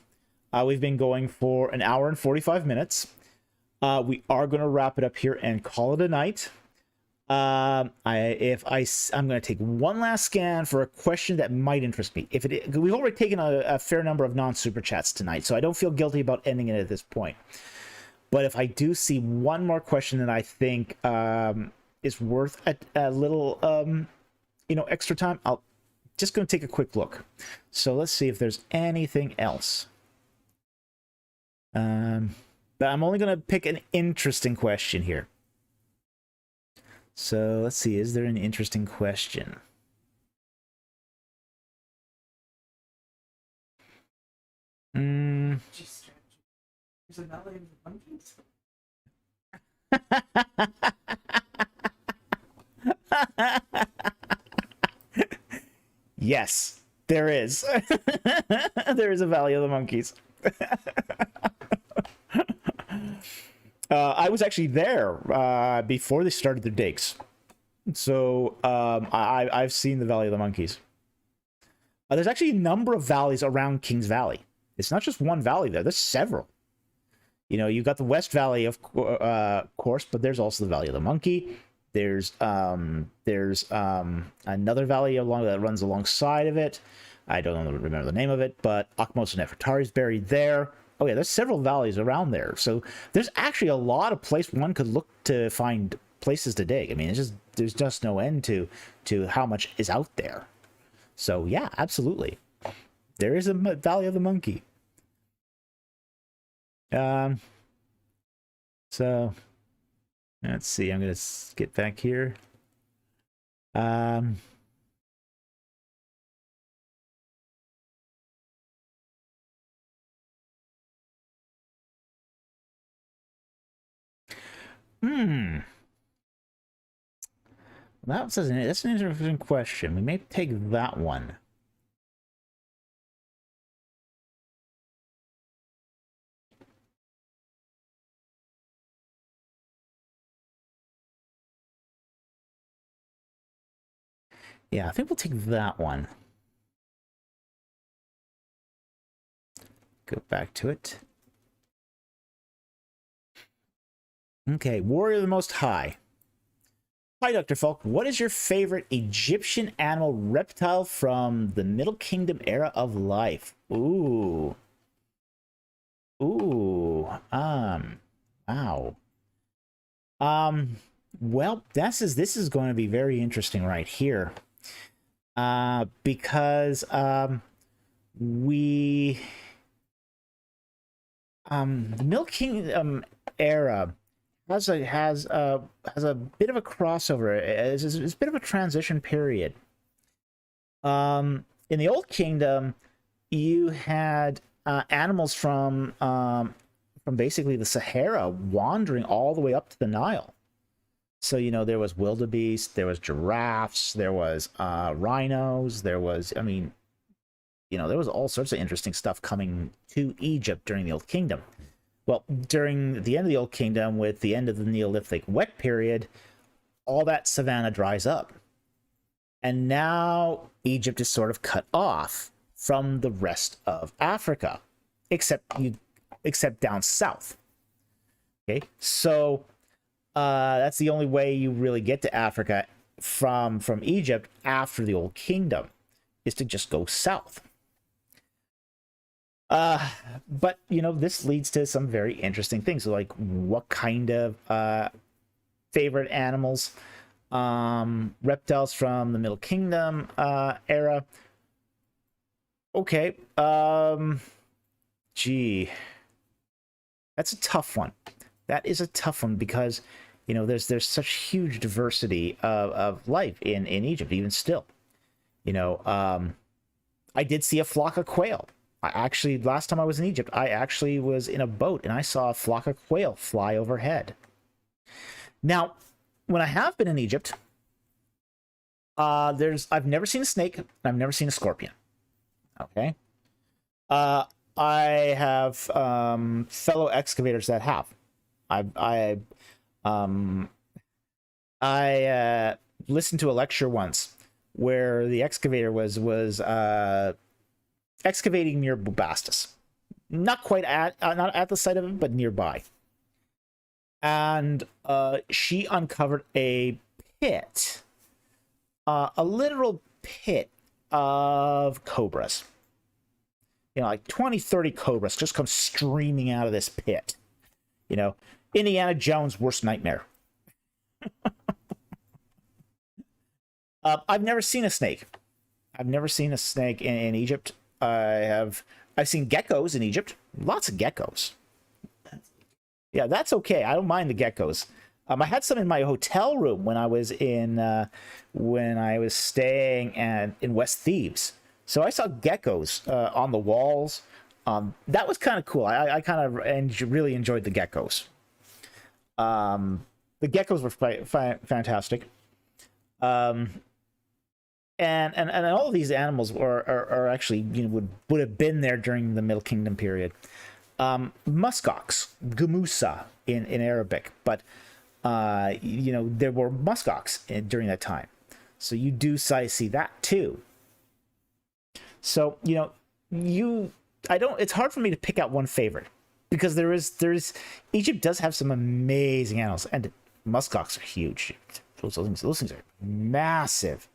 We've been going for an hour and 45 minutes. We are going to wrap it up here and call it a night. I'm going to take one last scan for a question that might interest me. We've already taken a fair number of non-super chats tonight, so I don't feel guilty about ending it at this point. But if I do see one more question that I think is worth a little extra time, I'll just going to take a quick look. So let's see if there's anything else. But I'm only going to pick an interesting question here. So let's see, is there an interesting question? There's a valley of the monkeys. Yes, there is. There is a Valley of the Monkeys. I was actually there before they started their digs. So I've seen the Valley of the Monkeys. There's actually a number of valleys around Kings Valley. It's not just one valley there. There's several. You know, you've got the West Valley, of course, but there's also the Valley of the Monkey. There's another valley that runs alongside of it. I don't remember the name of it, but Akhmos and Nefertari is buried there. Oh yeah, there's several valleys around there. So there's actually a lot of places one could look to find places to dig. I mean, there's just no end to how much is out there. So yeah, absolutely. There is a Valley of the Monkey. So let's see. I'm gonna get back here. That's an interesting question. We may take that one. Yeah, I think we'll take that one. Go back to it. Okay, Warrior of the Most High. Hi, Dr. Falk. What is your favorite Egyptian animal reptile from the Middle Kingdom era of life? Ooh. Ooh. Wow. Well, this is going to be very interesting right here. Because the Middle Kingdom era has a bit of a crossover. It's a bit of a transition period. In the Old Kingdom, you had animals from basically the Sahara wandering all the way up to the Nile. So, you know, there was wildebeest, there was giraffes, there was rhinos, there was, I mean, you know, there was all sorts of interesting stuff coming to Egypt during the Old Kingdom. Well, during the end of the Old Kingdom, with the end of the Neolithic wet period, all that savanna dries up. And now Egypt is sort of cut off from the rest of Africa, except down south. Okay, so that's the only way you really get to Africa from Egypt after the Old Kingdom, is to just go south. But you know, this leads to some very interesting things, like what kind of favorite animals, reptiles from the Middle Kingdom era. Okay, gee, that's a tough one. That is a tough one, because you know, there's such huge diversity of life in Egypt, even still. You know, I did see a flock of quail. I actually, last time I was in Egypt, I actually was in a boat and I saw a flock of quail fly overhead. Now, when I have been in Egypt, I've never seen a snake, and I've never seen a scorpion. Okay. I have fellow excavators that have. I listened to a lecture once where the excavator was excavating near Bubastis, not quite not at the site of it, but nearby. And she uncovered a pit, a literal pit of cobras. You know, like 20, 30 cobras just come streaming out of this pit. You know, Indiana Jones' worst nightmare. I've never seen a snake. I've never seen a snake in Egypt. I've seen geckos in Egypt. Lots of geckos. Yeah, that's okay. I don't mind the geckos. I had some in my hotel room when I was staying in West Thebes. So I saw geckos on the walls. That was kind of cool. I kind of really enjoyed the geckos. The geckos were fantastic. And all of these animals are actually, you know, would have been there during the Middle Kingdom period. Muskox, gamusa in Arabic, but you know, there were muskox during that time, so you do see that too. So you know, it's hard for me to pick out one favorite, because there is Egypt does have some amazing animals, and muskox are huge. Those things are massive.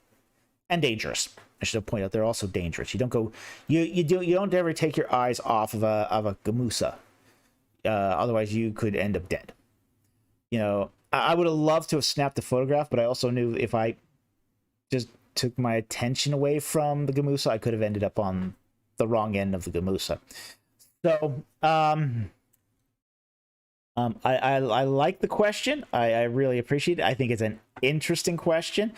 And dangerous. I should point out they're also dangerous. You don't ever take your eyes off of a gamusa. Otherwise, you could end up dead. You know, I would have loved to have snapped the photograph, but I also knew if I just took my attention away from the gamusa, I could have ended up on the wrong end of the gamusa. So, I like the question. I really appreciate it. I think it's an interesting question.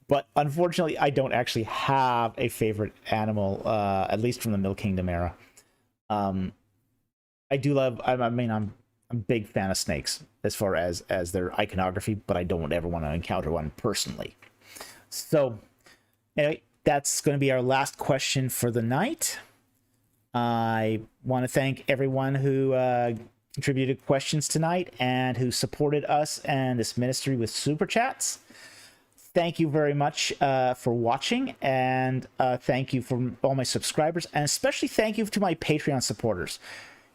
But unfortunately, I don't actually have a favorite animal, at least from the Middle Kingdom era. I do love. I'm a big fan of snakes as far as their iconography, but I don't ever want to encounter one personally. So, anyway, that's going to be our last question for the night. I want to thank everyone who contributed questions tonight and who supported us and this ministry with super chats. thank you very much for watching, and thank you for all my subscribers, and especially thank you to my Patreon supporters.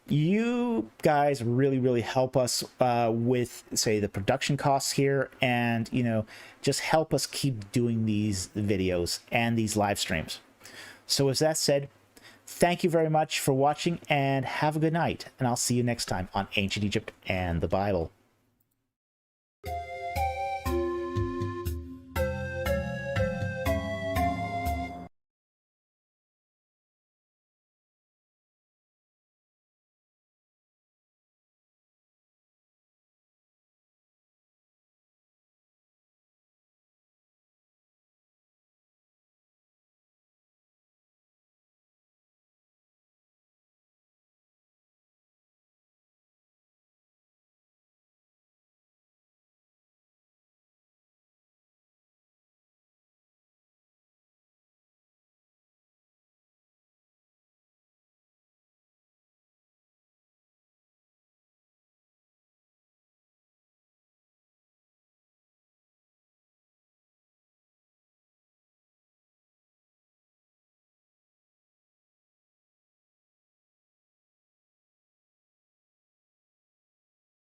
You guys really, really help us with, say, the production costs here, and, you know, just help us keep doing these videos and these live streams. So with that said, thank you very much for watching, and have a good night, and I'll see you next time on Ancient Egypt and the Bible.